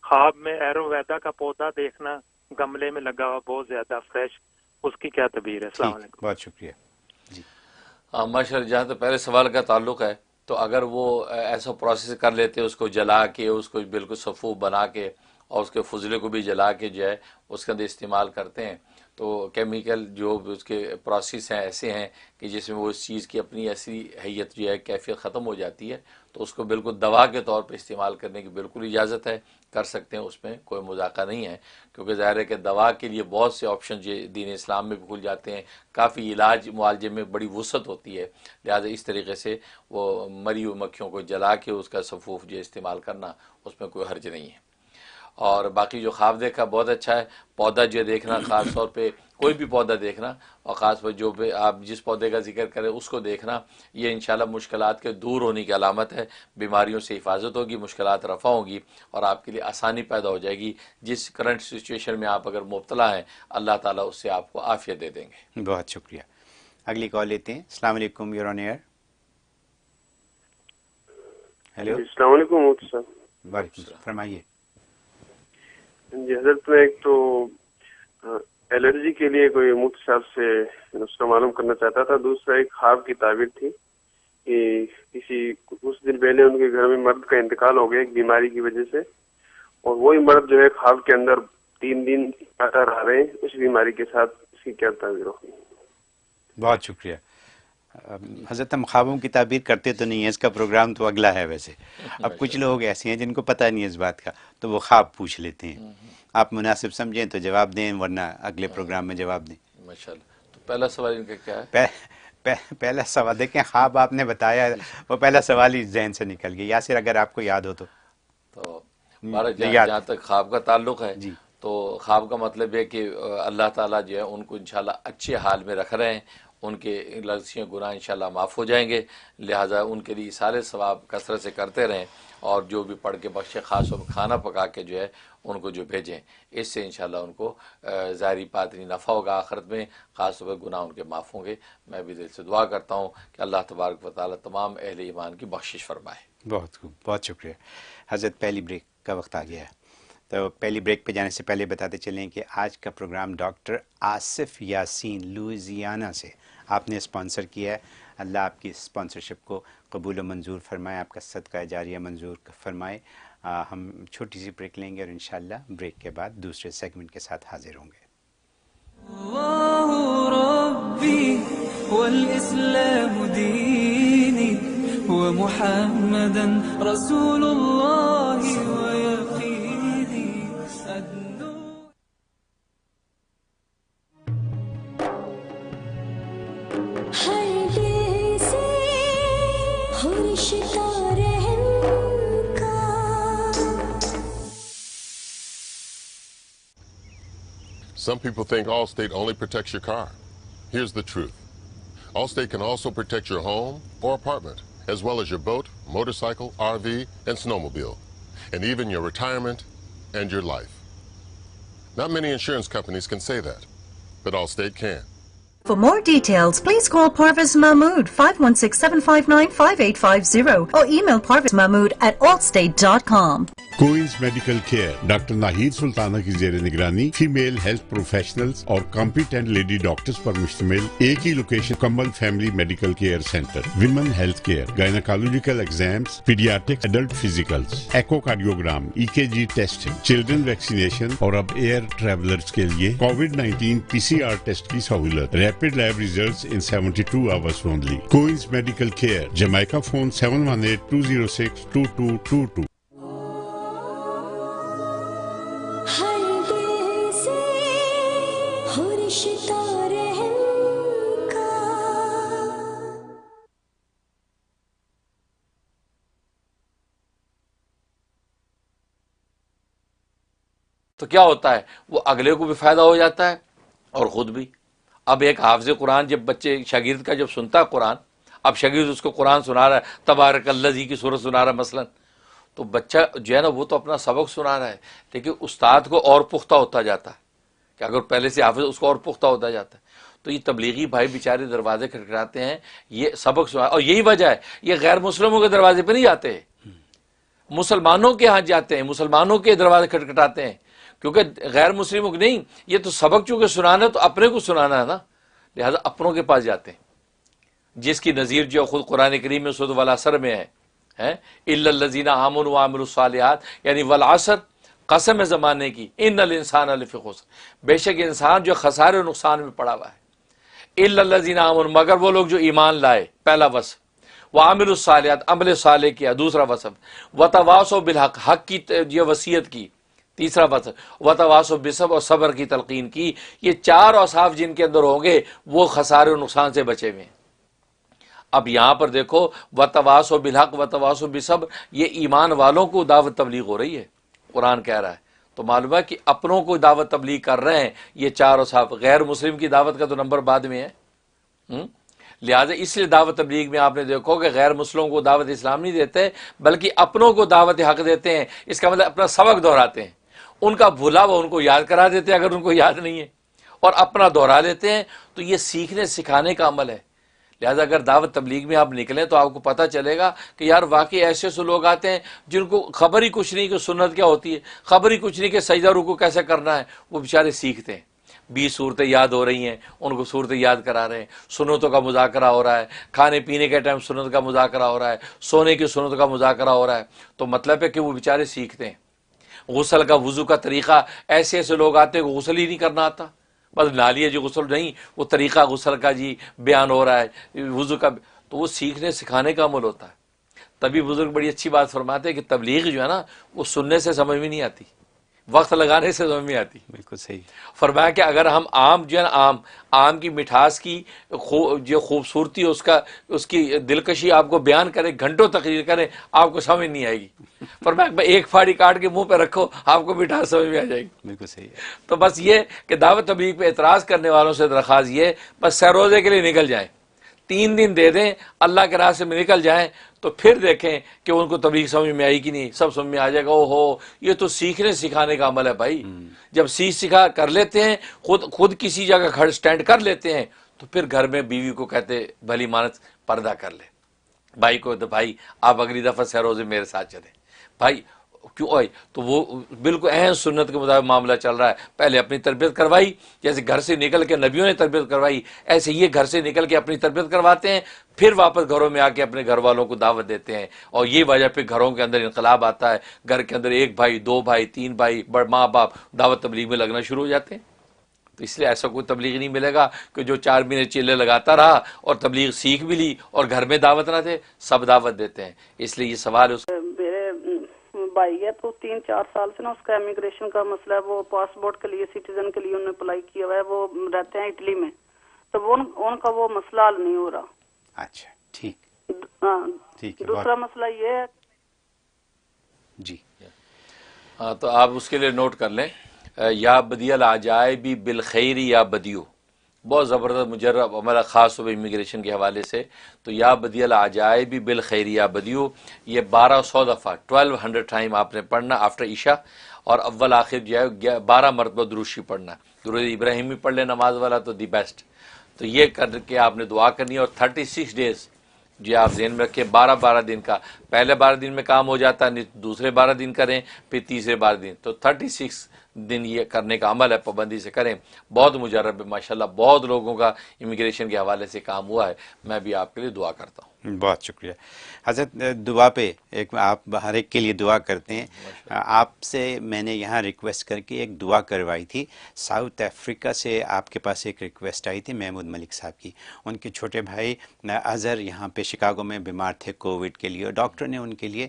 خواب میں ایرو ویدا کا پودا دیکھنا گملے میں لگا ہوا بہت زیادہ فریش، اس کی کیا تعبیر ہے؟ السلام علیکم. بہت شکریہ. جی. ماشاء اللہ. جہاں تک پہلے سوال کا تعلق ہے تو اگر وہ ایسا پروسیس کر لیتے اس کو جلا کے اس کو بالکل صفوف بنا کے اور اس کے فضلے کو بھی جلا کے جو ہے اس کے اندر استعمال کرتے ہیں تو کیمیکل جو اس کے پروسیس ہیں ایسے ہیں کہ جس میں وہ اس چیز کی اپنی ایسی حیت جو ہے کیفیت ختم ہو جاتی ہے تو اس کو بالکل دوا کے طور پہ استعمال کرنے کی بالکل اجازت ہے، کر سکتے ہیں، اس میں کوئی مذاکرہ نہیں ہے، کیونکہ ظاہر ہے کہ دوا کے لیے بہت سے آپشن جو دین اسلام میں بھی کھل جاتے ہیں، کافی علاج معالجے میں بڑی وسعت ہوتی ہے، لہٰذا اس طریقے سے وہ مری ہوئی مکھیوں کو جلا کے اس کا صفوف جو استعمال کرنا اس میں کوئی حرج نہیں ہے۔ اور باقی جو خواب دیکھا بہت اچھا ہے، پودا جو دیکھنا خاص طور پہ کوئی بھی پودا دیکھنا اور خاص طور جو بھی آپ جس پودے کا ذکر کریں اس کو دیکھنا، یہ انشاءاللہ مشکلات کے دور ہونے کی علامت ہے، بیماریوں سے حفاظت ہوگی، مشکلات رفع ہوگی اور آپ کے لیے آسانی پیدا ہو جائے گی۔ جس کرنٹ سچویشن میں آپ اگر مبتلا ہیں اللہ تعالیٰ اس سے آپ کو عافیت دے دیں گے۔ بہت شکریہ۔ اگلی کال لیتے ہیں۔ السلام علیکم، یور آن ایئر۔ ہیلو، السلام علیکم مفتی صاحب۔ وعلیکم السلام، فرمائیے۔ جی حضرت، میں ایک تو الرجی کے لیے کوئی مفتی صاحب سے نسخہ معلوم کرنا چاہتا تھا، دوسرا ایک خواب کی تعبیر تھی کہ کچھ دن پہلے ان کے گھر میں مرد کا انتقال ہو گیا ایک بیماری کی وجہ سے، اور وہی مرد جو ہے خواب کے اندر 3 دن لگاتار آ رہے ہیں اس بیماری کے ساتھ، اس کی کیا تعبیر ہوگی؟ بہت شکریہ حضرت۔ ہم خوابوں کی تعبیر کرتے تو نہیں ہیں، اس کا پروگرام تو اگلا ہے ویسے۔ اب کچھ لوگ ایسے ہیں جن کو پتہ نہیں ہے اس بات کا، تو وہ خواب پوچھ لیتے ہیں۔ آپ مناسب سمجھیں تو جواب دیں، ورنہ اگلے پروگرام میں جواب دیں۔ ماشاءاللہ۔ تو پہلا سوال ان کا کیا ہے؟ پہلا سوال دیکھیں، خواب آپ نے بتایا، وہ پہلا سوال ہی ذہن سے نکل گیا۔ یاسر اگر آپ کو یاد ہو تو جہاں تک خواب کا تعلق ہے تو خواب کا مطلب ہے کہ اللہ تعالیٰ جو ہے ان کو انشاءاللہ اچھے حال میں رکھ رہے ہیں، ان کے لغزشیں گناہ انشاءاللہ معاف ہو جائیں گے، لہٰذا ان کے لیے سارے ثواب کثرت سے کرتے رہیں اور جو بھی پڑھ کے بخشے، خاص طور پر کھانا پکا کے جو ہے ان کو جو بھیجیں، اس سے انشاءاللہ ان کو ظاہری باطنی نفع ہوگا آخرت میں، خاص طور پر گناہ ان کے معاف ہوں گے۔ میں بھی دل سے دعا کرتا ہوں کہ اللہ تبارک و تعالیٰ تمام اہل ایمان کی بخشش فرمائے۔ بہت خوب، بہت شکریہ حضرت۔ پہلی بریک کا وقت آ گیا ہے، تو پہلی بریک پہ جانے سے پہلے بتاتے چلیں کہ آج کا پروگرام ڈاکٹر آصف یاسین لوئزیانہ سے آپ نے اسپانسر کیا ہے۔ اللہ آپ کی اسپانسرشپ کو قبول و منظور فرمائے، آپ کا صدقہ جاریہ منظور فرمائے۔ ہم چھوٹی سی بریک لیں گے اور انشاءاللہ بریک کے بعد دوسرے سیگمنٹ کے ساتھ حاضر ہوں گے۔ اللہ ربی والاسلام دینی ومحمدا رسول اللہ ویقینی ادنو۔ ہر دل سے ہو رشتہ رحم کا۔ Some people think Allstate only protects your car. Here's the truth. Allstate can also protect your home or apartment, as well as your boat, motorcycle, RV, and snowmobile, and even your retirement and your life. Not many insurance companies can say that, but Allstate can. For more details, please call Parvez Mahmood 516-759-5850 or email parvezmahmood@allstate.com. Queens medical care doctor Nahid Sultana کی زیر نگرانی female health professionals اور competent lady doctors پر مشتمل ایک ہی location مکمل family medical care centre, women health care, gynaecological exams, paediatric, adult physicals, echocardiogram, EKG testing, children vaccination اور اب ایئر ٹریولرز کے لیے کووڈ-19 PCR ٹیسٹ کی سہولت، rapid lab results in 72 hours only. Queens medical care, Jamaica phone 718-206-2222۔ تو کیا ہوتا ہے، وہ اگلے کو بھی فائدہ ہو جاتا ہے اور خود بھی۔ اب ایک حافظ قرآن جب بچے شاگرد کا جب سنتا ہے قرآن، اب شاگرد اس کو قرآن سنا رہا ہے، تبارک الذی کی سورت سنا رہا ہے مثلا، تو بچہ جو ہے نا وہ تو اپنا سبق سنا رہا ہے، لیکن استاد کو اور پختہ ہوتا جاتا ہے کہ اگر پہلے سے حافظ اس کو اور پختہ ہوتا جاتا ہے۔ تو یہ تبلیغی بھائی بیچارے دروازے کھٹکھٹاتے ہیں، یہ سبق سنا، اور یہی وجہ ہے یہ غیر مسلموں کے دروازے پہ نہیں جاتے، مسلمانوں کے ہاں جاتے ہیں، مسلمانوں کے دروازے کھٹکھٹاتے ہیں، کیونکہ غیر مسلموں کو نہیں، یہ تو سبق چونکہ سنانا ہے تو اپنے کو سنانا ہے نا، لہذا اپنوں کے پاس جاتے ہیں۔ جس کی نظیر جو خود قرآن کریم میں سورۃ والعصر میں ہے الا الذین آمنوا وعملوا الصالحات، یعنی والعصر، قسم ہے زمانے کی، ان الانسان لفی خسر، بے شک انسان جو خسارے و نقصان میں پڑا ہوا ہے، الا الذین آمنوا، مگر وہ لوگ جو ایمان لائے، پہلا وصف، وعملوا الصالحات، عمل صالح کیا، دوسرا وصف، وتواصوا بالحق، حق کی یہ وصیت کی، تیسرا وصف، وتواصوا بالصبر، اور صبر کی تلقین کی۔ یہ چار اوصاف جن کے اندر ہوں گے وہ خسارے و نقصان سے بچے ہوئے ہیں۔ اب یہاں پر دیکھو وتواصوا بالحق وتواصوا بالصبر، یہ ایمان والوں کو دعوت تبلیغ ہو رہی ہے، قرآن کہہ رہا ہے، تو معلوم ہے کہ اپنوں کو دعوت تبلیغ کر رہے ہیں یہ چار اوصاف۔ غیر مسلم کی دعوت کا تو نمبر بعد میں ہے، لہٰذا اس لیے دعوت تبلیغ میں آپ نے دیکھو کہ غیر مسلموں کو دعوت اسلام نہیں دیتے بلکہ اپنوں کو دعوت حق دیتے ہیں۔ اس کا مطلب اپنا سبق دہراتے ہیں، ان کا بھولا وہ ان کو یاد کرا دیتے ہیں اگر ان کو یاد نہیں ہے، اور اپنا دہرا لیتے ہیں، تو یہ سیکھنے سکھانے کا عمل ہے۔ لہٰذا اگر دعوت تبلیغ میں آپ نکلیں تو آپ کو پتہ چلے گا کہ یار واقعی ایسے ایسے لوگ آتے ہیں جن کو خبر ہی کچھ نہیں کہ سنت کیا ہوتی ہے، خبر ہی کچھ نہیں کہ سجدہ رکوع کیسے کرنا ہے، وہ بیچارے سیکھتے ہیں۔ 20 صورتیں یاد ہو رہی ہیں، ان کو صورتیں یاد کرا رہے ہیں، سنتوں کا مذاکرہ ہو رہا ہے، کھانے پینے کے ٹائم سنت کا مذاکرہ ہو رہا ہے، سونے کی سنت کا مذاکرہ ہو رہا ہے، تو مطلب ہے کہ وہ بیچارے سیکھتے ہیں۔ غسل کا، وضو کا طریقہ، ایسے ایسے لوگ آتے ہیں کہ غسل ہی نہیں کرنا آتا، بس نالیے جی غسل نہیں، وہ طریقہ غسل کا جی بیان ہو رہا ہے، وضو کا، تو وہ سیکھنے سکھانے کا عمل ہوتا ہے۔ تبھی بزرگ بڑی اچھی بات فرماتے ہیں کہ تبلیغ جو ہے نا وہ سننے سے سمجھ میں نہیں آتی، وقت لگانے سے سمجھ میں آتی۔ بالکل صحیح فرمایا کہ اگر ہم آم جو ہے نا آم کی مٹھاس کی جو خوبصورتی اس کی دلکشی آپ کو بیان کرے، گھنٹوں تقریر کریں، آپ کو سمجھ نہیں آئے گی۔ فرمایا ایک پھاڑی کاٹ کے منہ پہ رکھو، آپ کو مٹھاس سمجھ میں آ جائے گی۔ بالکل صحیح ہے۔ تو بس یہ کہ دعوت تبلیغ پہ اعتراض کرنے والوں سے درخواست یہ، بس سہ روزے کے لیے نکل جائیں، 3 دن دے دیں، اللہ کے راستے میں نکل جائیں، تو پھر دیکھیں کہ ان کو تبلیغ سمجھ میں آئی کہ نہیں، سب سمجھ میں آ جائے گا۔ او ہو، یہ تو سیکھنے سکھانے کا عمل ہے بھائی۔ جب سیکھا کر لیتے ہیں، خود کسی جگہ کھڑ سٹینڈ کر لیتے ہیں، تو پھر گھر میں بیوی کو کہتے بھلی مانت پردہ کر لے، بھائی کو تو بھائی آپ اگلی دفعہ سہ روزے میرے ساتھ چلیں، بھائی کیوں آئی، تو وہ بالکل اہم سنت کے مطابق معاملہ چل رہا ہے۔ پہلے اپنی تربیت کروائی، جیسے گھر سے نکل کے نبیوں نے تربیت کروائی، ایسے یہ گھر سے نکل کے اپنی تربیت کرواتے ہیں، پھر واپس گھروں میں آ کے اپنے گھر والوں کو دعوت دیتے ہیں، اور یہ وجہ پہ گھروں کے اندر انقلاب آتا ہے، گھر کے اندر 1 بھائی 2 بھائی 3 بھائی ماں باپ دعوت تبلیغ میں لگنا شروع ہو جاتے ہیں۔ تو اس لیے ایسا کوئی تبلیغ نہیں ملے گا کہ جو 4 مہینے چیلے لگاتا رہا اور تبلیغ سیکھ بھی لی اور گھر میں دعوت نہ دے، سب دعوت دیتے ہیں۔ اس لیے یہ سوال میرے بھائی ہے تو 3-4 سال سے نا اس کا امیگریشن کا مسئلہ ہے، وہ پاسپورٹ کے لیے سٹیزن کے لیے انہوں نے اپلائی کیا ہوا ہے، وہ رہتے ہیں اٹلی میں، تو وہ ان کا وہ مسئلہ حل نہیں ہو رہا۔ اچھا ٹھیک، ٹھیک ہے۔ دوسرا مسئلہ یہ ہے جی ہاں، تو آپ اس کے لیے نوٹ کر لیں، یا بدی العجائب بالخیر یا بدیو، بہت زبردست مجرب ہمارا خاص ہو امیگریشن کے حوالے سے۔ تو یا بدی العجائب بالخیر یا بدیو، یہ 1200 دفعہ 1200 ٹائم آپ نے پڑھنا آفٹر عشاء، اور اول آخر جو ہے 12 مرتبہ دروشی پڑھنا، درود ابراہیمی پڑھ لیں نماز والا تو دی بیسٹ۔ تو یہ کر کے آپ نے دعا کرنی ہے، اور 36 ڈیز جی آپ ذہن میں رکھیں، 12 دن کا، پہلے 12 دن میں کام ہو جاتا ہے، نہیں دوسرے 12 دن کریں، پھر تیسرے 12 دن، تو 36 دن یہ کرنے کا عمل ہے، پابندی سے کریں۔ بہت مجرب ہے ماشاءاللہ، بہت لوگوں کا امیگریشن کے حوالے سے کام ہوا ہے، میں بھی آپ کے لیے دعا کرتا ہوں۔ بہت شکریہ حضرت۔ دعا پہ ایک آپ ہر ایک کے لیے دعا کرتے ہیں، آپ سے میں نے یہاں ریکویسٹ کر کے ایک دعا کروائی تھی، ساؤتھ افریقہ سے آپ کے پاس ایک ریکویسٹ آئی تھی محمود ملک صاحب کی، ان کے چھوٹے بھائی اظہر یہاں پہ شکاگو میں بیمار تھے کووڈ کے لیے، اور ڈاکٹر نے ان کے لیے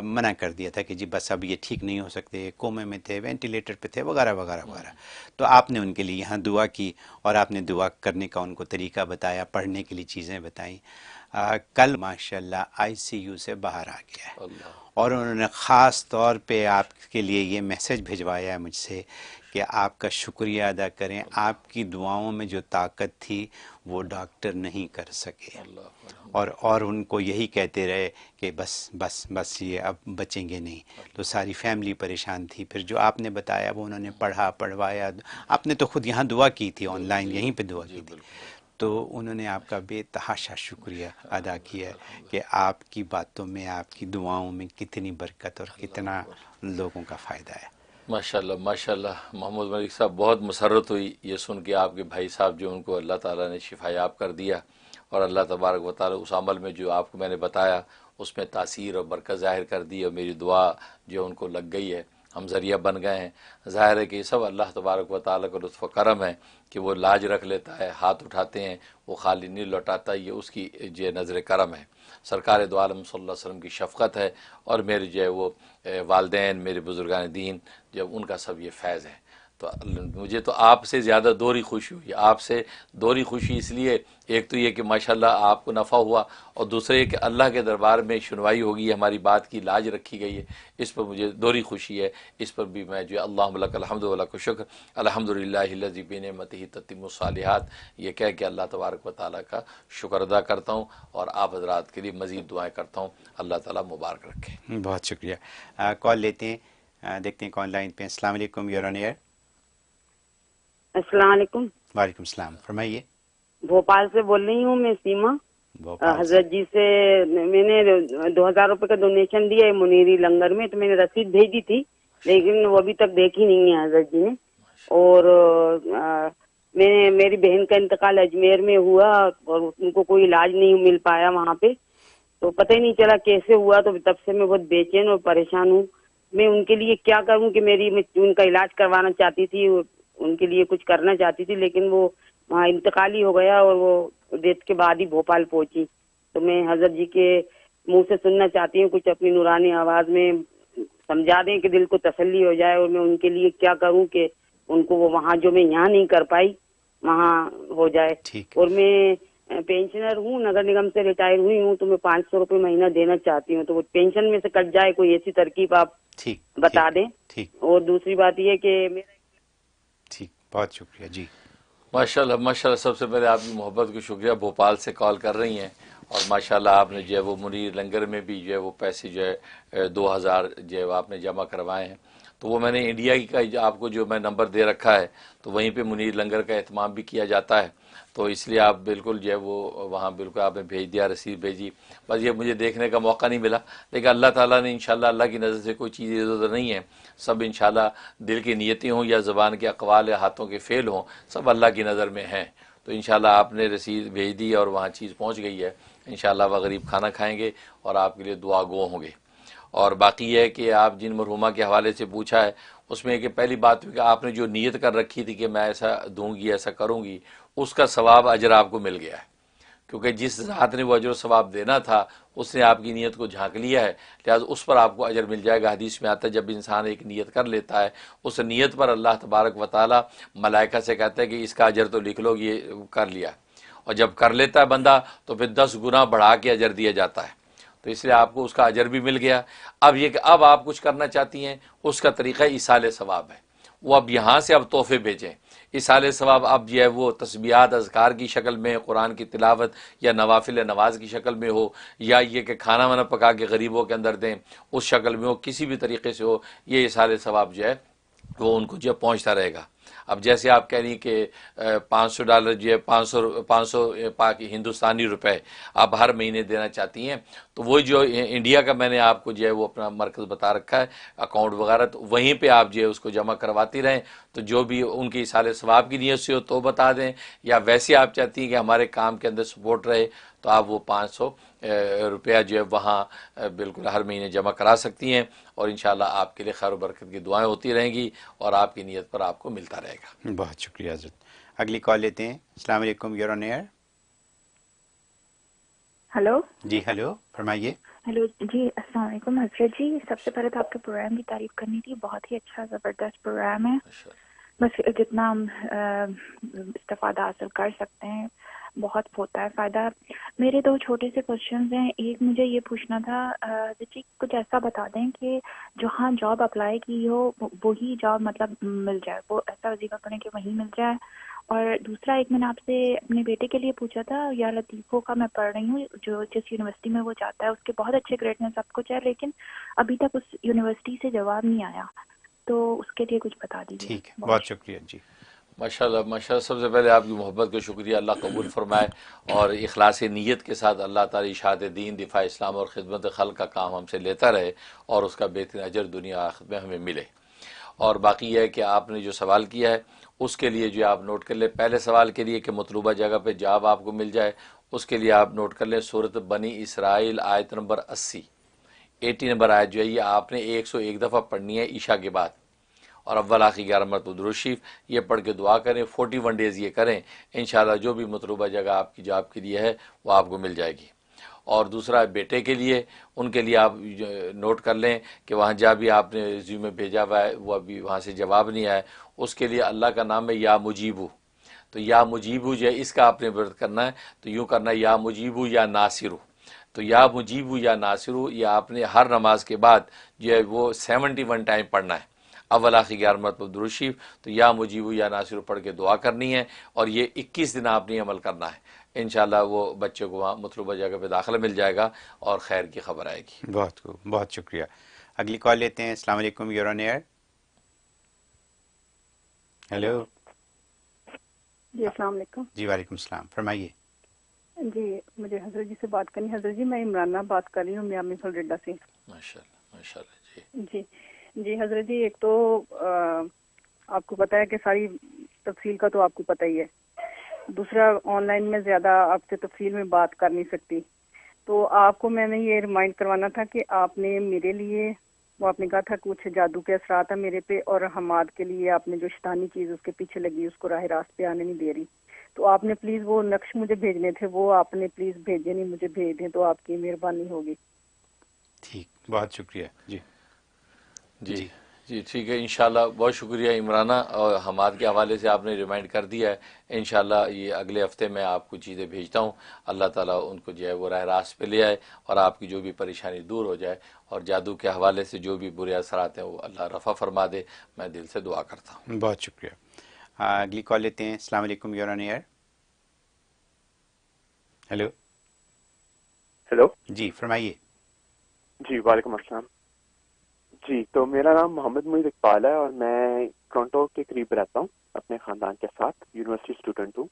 منع کر دیا تھا کہ جی بس اب یہ ٹھیک نہیں ہو سکتے، کومے میں تھے، وینٹیلیٹر پہ تھے، وغیرہ وغیرہ وغیرہ۔ تو آپ نے ان کے لیے یہاں دعا کی، اور آپ نے دعا کرنے کا ان کو طریقہ بتایا، پڑھنے کے لیے چیزیں بتائیں۔ کل ماشاءاللہ ICU سے باہر آ گیا ہے، اور انہوں نے خاص طور پہ آپ کے لیے یہ میسج بھجوایا ہے مجھ سے کہ آپ کا شکریہ ادا کریں، آپ کی دعاؤں میں جو طاقت تھی وہ ڈاکٹر نہیں کر سکے، اور ان کو یہی کہتے رہے کہ بس بس بس یہ اب بچیں گے نہیں۔ تو ساری فیملی پریشان تھی، پھر جو آپ نے بتایا وہ انہوں نے پڑھوایا، آپ نے تو خود یہاں دعا کی تھی، آن لائن یہیں پہ دعا کی تھی، تو انہوں نے آپ کا بے تحاشا شکریہ ادا کیا کہ آپ کی باتوں میں، آپ کی دعاؤں میں کتنی برکت اور کتنا لوگوں کا فائدہ ہے۔ ماشاءاللہ ماشاءاللہ۔ محمود ملک صاحب بہت مسرت ہوئی یہ سن کے، آپ کے بھائی صاحب جو ان کو اللہ تعالیٰ نے شفا یاب کر دیا، اور اللہ تبارک و تعالی اس عمل میں جو آپ کو میں نے بتایا اس میں تاثیر اور برکت ظاہر کر دی، اور میری دعا جو ان کو لگ گئی ہے، ہم ذریعہ بن گئے ہیں۔ ظاہر ہے کہ یہ سب اللہ تبارک و تعالیٰ کا لطف و کرم ہے کہ وہ لاج رکھ لیتا ہے، ہاتھ اٹھاتے ہیں وہ خالی نہیں لوٹاتا، یہ اس کی جو نظر کرم ہے، سرکار دو عالم صلی اللہ علیہ وسلم کی شفقت ہے، اور میرے جو ہے وہ والدین، میرے بزرگان دین، جب ان کا سب یہ فیض ہے۔ تو مجھے تو آپ سے زیادہ دوہری خوشی ہوئی، آپ سے دوہری خوشی اس لیے، ایک تو یہ کہ ماشاءاللہ آپ کو نفع ہوا، اور دوسرے یہ کہ اللہ کے دربار میں سنوائی ہوگی، ہماری بات کی لاج رکھی گئی ہے، اس پر مجھے دوہری خوشی ہے۔ اس پر بھی میں جو اللہم لک الحمد و لک الشکر، الحمدللہ الذی بنعمتہ تتم الصالحات، یہ کہہ کے اللہ تبارک و تعالیٰ کا شکر ادا کرتا ہوں، اور آپ حضرات کے لیے مزید دعائیں کرتا ہوں، اللہ تعالیٰ مبارک رکھے۔ بہت شکریہ۔ کال لیتے ہیں، دیکھتے ہیں کون لائن پہ۔ السلام علیکم، یور آن ایئر۔ السلام علیکم۔ وعلیکم السلام، فرمائیے۔ بھوپال سے بول رہی ہوں میں، سیما حضرت جی سے میں نے 2000 روپے کا ڈونیشن دیا ہے منیری لنگر میں، تو میں نے رسید بھیجی تھی لیکن وہ ابھی تک دیکھی نہیں ہے حضرت جی نے، اور میری بہن کا انتقال اجمیر میں ہوا اور ان کو کوئی علاج نہیں مل پایا وہاں پہ، تو پتہ ہی نہیں چلا کیسے ہوا، تو تب سے میں بہت بے چین اور پریشان ہوں۔ میں ان کے لیے کیا کروں کہ ان کا علاج کروانا چاہتی تھی، ان کے لیے کچھ کرنا چاہتی تھی، لیکن وہ وہاں انتقالی ہو گیا اور وہ ڈیتھ کے بعد ہی بھوپال پہنچی۔ تو میں حضرت جی کے منہ سے سننا چاہتی ہوں، کچھ اپنی نورانی آواز میں سمجھا دیں کہ دل کو تسلی ہو جائے، اور میں ان کے لیے کیا کروں کہ ان کو وہ وہاں جو میں یہاں نہیں کر پائی وہاں ہو جائے۔ اور میں پینشنر ہوں، نگر نگم سے ریٹائر ہوئی ہوں، تو میں 500 روپے مہینہ دینا چاہتی ہوں، تو وہ پینشن میں سے کٹ جائے، کوئی ایسی ترکیب آپ بتا دیں۔ اور دوسری بات یہ کہ ٹھیک، بہت شکریہ جی۔ ماشاءاللہ ماشاءاللہ، سب سے پہلے آپ کی محبت کو شکریہ، بھوپال سے کال کر رہی ہیں، اور ماشاءاللہ آپ نے جو ہے وہ منیر لنگر میں بھی جو ہے وہ پیسے جو ہے 2000 جو ہے آپ نے جمع کروائے ہیں، تو وہ میں نے انڈیا کا آپ کو جو میں نمبر دے رکھا ہے، تو وہیں پہ منیر لنگر کا اہتمام بھی کیا جاتا ہے، تو اس لیے آپ بالکل جو ہے وہ وہاں بالکل آپ نے بھیج دیا، رسید بھیجی، بس یہ مجھے دیکھنے کا موقع نہیں ملا، لیکن اللہ تعالیٰ نے انشاءاللہ اللہ کی نظر سے کوئی چیز ادھر ادھر نہیں ہے، سب انشاءاللہ دل کی نیتیں ہوں یا زبان کے اقوال یا ہاتھوں کے فعل ہوں، سب اللہ کی نظر میں ہیں۔ تو انشاءاللہ آپ نے رسید بھیج دی اور وہاں چیز پہنچ گئی ہے، انشاءاللہ وہ غریب کھانا کھائیں گے اور آپ کے لیے دعا گو ہوں گے۔ اور باقی یہ ہے کہ آپ جن مرحومہ کے حوالے سے پوچھا ہے، اس میں کہ پہلی بات کہ آپ نے جو نیت کر رکھی تھی کہ میں ایسا دوں گی، ایسا کروں گی، اس کا ثواب اجر آپ کو مل گیا ہے، کیونکہ جس ذات نے وہ اجر و ثواب دینا تھا اس نے آپ کی نیت کو جھانک لیا ہے، لہٰذا اس پر آپ کو اجر مل جائے گا۔ حدیث میں آتا ہے جب انسان ایک نیت کر لیتا ہے، اس نیت پر اللہ تبارک و تعالیٰ ملائکہ سے کہتا ہے کہ اس کا اجر تو لکھ لو، یہ کر لیا، اور جب کر لیتا ہے بندہ تو پھر 10 گنا بڑھا کے اجر دیا جاتا ہے، تو اس لیے آپ کو اس کا اجر بھی مل گیا۔ اب یہ کہ اب آپ کچھ کرنا چاہتی ہیں، اس کا طریقہ ایصال ثواب ہے، وہ اب یہاں سے اب تحفے بھیجیں۔ ایصال ثواب اب جو ہے وہ تسبیحات اذکار کی شکل میں، قرآن کی تلاوت یا نوافل نماز کی شکل میں ہو، یا یہ کہ کھانا وانا پکا کے غریبوں کے اندر دیں اس شکل میں ہو، کسی بھی طریقے سے ہو، یہ ایصال ثواب جو ہے وہ ان کو جو پہنچتا رہے گا۔ اب جیسے آپ کہہ رہی کہ $500 جو ہے 500 ہندوستانی روپے آپ ہر مہینے دینا چاہتی ہیں، تو وہی جو انڈیا کا میں نے آپ کو جو ہے وہ اپنا مرکز بتا رکھا ہے، اکاؤنٹ وغیرہ، تو وہیں پہ آپ جو ہے اس کو جمع کرواتی رہیں، تو جو بھی ان کی ایصال ثواب کی نیت سے ہو تو بتا دیں، یا ویسے آپ چاہتی ہیں کہ ہمارے کام کے اندر سپورٹ رہے تو آپ وہ 500 روپیہ جو ہے وہاں بالکل ہر مہینے جمع کرا سکتی ہیں، اور انشاءاللہ آپ کے لیے خیر و برکت کی دعائیں ہوتی رہیں گی، اور آپ کی نیت پر آپ کو ملتا رہے گا۔ بہت شکریہ حضرت۔ اگلی کال لیتے ہیں۔ السلام علیکم، یور آن ایئر۔ ہلو جی ہلو، فرمائیے۔ ہلو جی، السلام علیکم حضرت جی، سب سے پہلے تو آپ کے پروگرام کی تعریف کرنی تھی، بہت ہی اچھا زبردست پروگرام ہے، بس جتنا ہم استفادہ حاصل کر سکتے ہیں بہت ہوتا ہے فائدہ۔ میرے 2 چھوٹے سے کوشچنز ہیں، ایک مجھے یہ پوچھنا تھا جی کچھ ایسا بتا دیں کہ جہاں جاب اپلائی کی ہو وہی جاب مطلب مل جائے، وہ ایسا وظیفہ کریں کہ وہیں مل جائے۔ اور دوسرا ایک میں نے آپ سے اپنے بیٹے کے لیے پوچھا تھا، یا لطیفوں کا میں پڑھ رہی ہوں، جو جس یونیورسٹی میں وہ جاتا ہے اس کے بہت اچھے گریڈ میں سب کچھ ہے، لیکن ابھی تک اس یونیورسٹی سے جواب نہیں آیا، تو اس کے لیے کچھ بتا دیجیے۔ ٹھیک ہے، بہت شکریہ جی۔ ماشاءاللہ ماشاءاللہ، سب سے پہلے آپ کی محبت کا شکریہ، اللہ قبول فرمائے، اور اخلاص نیت کے ساتھ اللہ تعالی اشاعت دین، دفاع اسلام اور خدمت خلق کا کام ہم سے لیتا رہے، اور اس کا بہترین اجر دنیا آخرت میں ہمیں ملے۔ اور باقی یہ ہے کہ آپ نے جو سوال کیا ہے اس کے لیے جو آپ نوٹ کر لیں. پہلے سوال کے لیے کہ مطلوبہ جگہ پہ جواب آپ کو مل جائے، اس کے لیے آپ نوٹ کر لیں سورۃ بنی اسرائیل آیت نمبر 80 نمبر آیت جو ہے یہ آپ نے 101 دفعہ پڑھنی ہے عشاء کے بعد، اور اول آخری 11 مرتبہ درود شریف یہ پڑھ کے دعا کریں. 41 ڈیز یہ کریں، انشاءاللہ جو بھی مطلوبہ جگہ آپ کی جاب کے لیے ہے وہ آپ کو مل جائے گی. اور دوسرا بیٹے کے لیے، ان کے لیے آپ نوٹ کر لیں کہ وہاں جا بھی آپ نے ریزیومے بھیجا ہوا ہے، وہ ابھی وہاں سے جواب نہیں آیا، اس کے لیے اللہ کا نام ہے یا مجیبو. تو یا مجیبو جو ہے اس کا آپ نے ورد کرنا ہے، تو یوں کرنا ہے یا مجیبو یا ناصرو. تو یا مجیبو یا ناصرو یہ آپ نے ہر نماز کے بعد جو ہے وہ 71 ٹائم پڑھنا ہے، اول آخری 11 مرتبہ درود شریف. تو یا مجیبو یا ناصرو پڑھ کے دعا کرنی ہے، اور یہ 21 دن آپ نے عمل کرنا ہے. انشاءاللہ وہ بچے کو وہاں مطلوبہ جگہ پہ داخلہ مل جائے گا اور خیر کی خبر آئے گی. بہت خوب، بہت شکریہ. اگلی کال لیتے ہیں. السلام علیکم، یور آن ایئر. ہیلو. جی السلام علیکم. جی وعلیکم السلام، فرمائیے. جی مجھے حضرت جی سے بات کرنی ہے. حضرت جی میں عمرانہ بات کر رہی ہوں میامی فلریڈا سے. ماشاءاللہ ماشاءاللہ. جی حضرت جی ایک تو آپ کو پتہ ہے کہ ساری تفصیل کا تو آپ کو پتہ ہی ہے. دوسرا آن لائن میں زیادہ آپ سے تفصیل میں بات کر نہیں سکتی، تو آپ کو میں نے یہ ریمائنڈ کروانا تھا کہ آپ نے میرے لیے وہ آپ نے کہا تھا کچھ جادو کے اثرات ہیں میرے پہ، اور حماد کے لیے آپ نے جو شیطانی چیز اس کے پیچھے لگی اس کو راہ راست پہ آنے نہیں دے رہی، تو آپ نے پلیز وہ نقش مجھے بھیجنے تھے، وہ آپ نے پلیز بھیجے نہیں، مجھے بھیج دیں تو آپ کی مہربانی ہوگی. ٹھیک، بہت شکریہ. جی جی جی ٹھیک ہے انشاءاللہ. بہت شکریہ عمرانہ، اور حماد کے حوالے سے آپ نے ریمائنڈ کر دیا ہے. انشاءاللہ یہ اگلے ہفتے میں آپ کو چیزیں بھیجتا ہوں. اللہ تعالیٰ ان کو جو ہے وہ راہ راست پہ لے آئے اور آپ کی جو بھی پریشانی دور ہو جائے، اور جادو کے حوالے سے جو بھی برے اثرات ہیں وہ اللہ رفع فرما دے. میں دل سے دعا کرتا ہوں. بہت شکریہ. اگلی کال لیتے ہیں. السلام علیکم، you're on air. Hello. Hello. جی فرمائیے. جی وعلیکم السلام. جی تو میرا نام محمد معید اقبال ہے، اور میں ٹورنٹو کے قریب رہتا ہوں اپنے خاندان کے ساتھ، یونیورسٹی اسٹوڈنٹ ہوں.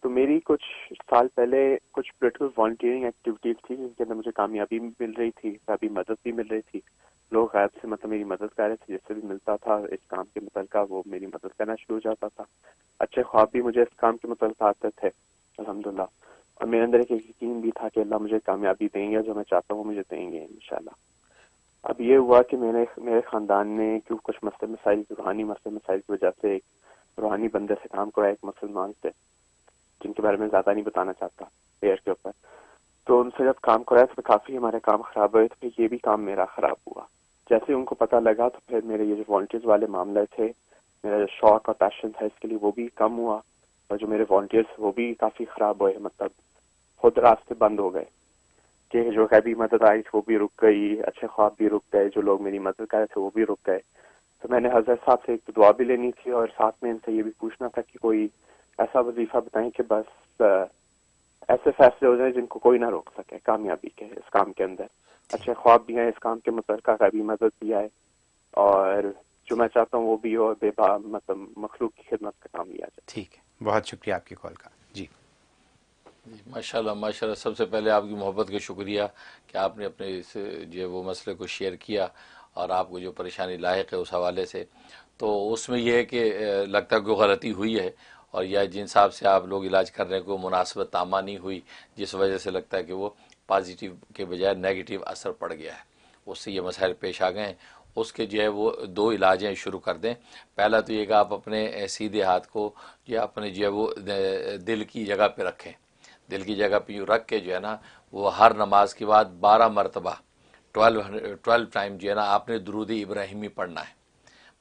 تو میری کچھ سال پہلے کچھ پولیٹیکل والنٹیئرنگ ایکٹیویٹیز تھی جن کے اندر مجھے کامیابی بھی مل رہی تھی، کافی مدد بھی مل رہی تھی. لوگ غائب سے میری مدد کر رہے تھے، جس سے بھی ملتا تھا اس کام کے متعلقہ وہ میری مدد کرنا شروع ہو جاتا تھا. اچھے خواب بھی مجھے اس کام کے متعلقہ آتے تھے الحمدللہ، اور میرے اندر ایک یقین بھی تھا کہ اللہ مجھے کامیابی دیں گے، جو میں چاہتا ہوں وہ مجھے دیں گے انشاءاللہ. اب یہ ہوا کہ میرے خاندان نے کیوں کچھ مسئلے مسائل، روحانی مسئلے مسائل کی وجہ سے ایک روحانی بندے سے کام کروایا، ایک مسلمان سے، جن کے بارے میں زیادہ نہیں بتانا چاہتا ایئر کے اوپر. تو ان سے جب کام کرایا تو کافی ہمارے کام خراب ہوئے، تو پھر یہ بھی کام میرا خراب ہوا. جیسے ان کو پتہ لگا تو پھر میرے یہ جو والنٹیئرز والے معاملے تھے، میرا جو شوق اور پیشن تھا اس کے لیے وہ بھی کم ہوا، اور جو میرے والنٹیئرز وہ بھی کافی خراب ہوئے، مطلب خود راستے بند ہو گئے کہ جو غیبی مدد آئی وہ بھی رک گئی، اچھے خواب بھی رک گئے، جو لوگ میری مدد کر رہے تھے وہ بھی رک گئے. تو میں نے حضرت صاحب سے ایک دعا بھی لینی تھی، اور ساتھ میں ان سے یہ بھی پوچھنا تھا کہ کوئی ایسا وظیفہ بتائیں کہ بس ایسے فیصلے ہو جائیں جن کو کوئی نہ روک سکے کامیابی کے اس کام کے اندر. اچھے خواب بھی ہیں اس کام کے متعلقہ، غیبی مدد بھی آئے، اور جو میں چاہتا ہوں وہ بھی ہو، مطلب مخلوق کی خدمت کا کام بھی آ جائے. ٹھیک ہے، بہت شکریہ آپ کی کال کا. جی ماشاءاللہ ماشاءاللہ. سب سے پہلے آپ کی محبت کا شکریہ کہ آپ نے اپنے اس جو وہ مسئلے کو شیئر کیا، اور آپ کو جو پریشانی لاحق ہے اس حوالے سے. تو اس میں یہ ہے کہ لگتا ہے کوئی غلطی ہوئی ہے، اور یا جن صاحب سے آپ لوگ علاج کر رہے ہیں کوئی مناسبت تامہ نہیں ہوئی، جس وجہ سے لگتا ہے کہ وہ پازیٹیو کے بجائے نیگیٹو اثر پڑ گیا ہے، اس سے یہ مسائل پیش آ گئے ہیں. اس کے جو ہے وہ 2 علاج ہیں، شروع کر دیں. پہلا تو یہ کہ آپ اپنے سیدھے ہاتھ کو یا اپنے جو ہے وہ دل کی جگہ پہ رکھیں. دل کی جگہ پہ یوں رکھ کے جو ہے نا وہ ہر نماز کے بعد 12 مرتبہ 12 ٹائم جو ہے نا آپ نے درود ابراہیمی پڑھنا ہے.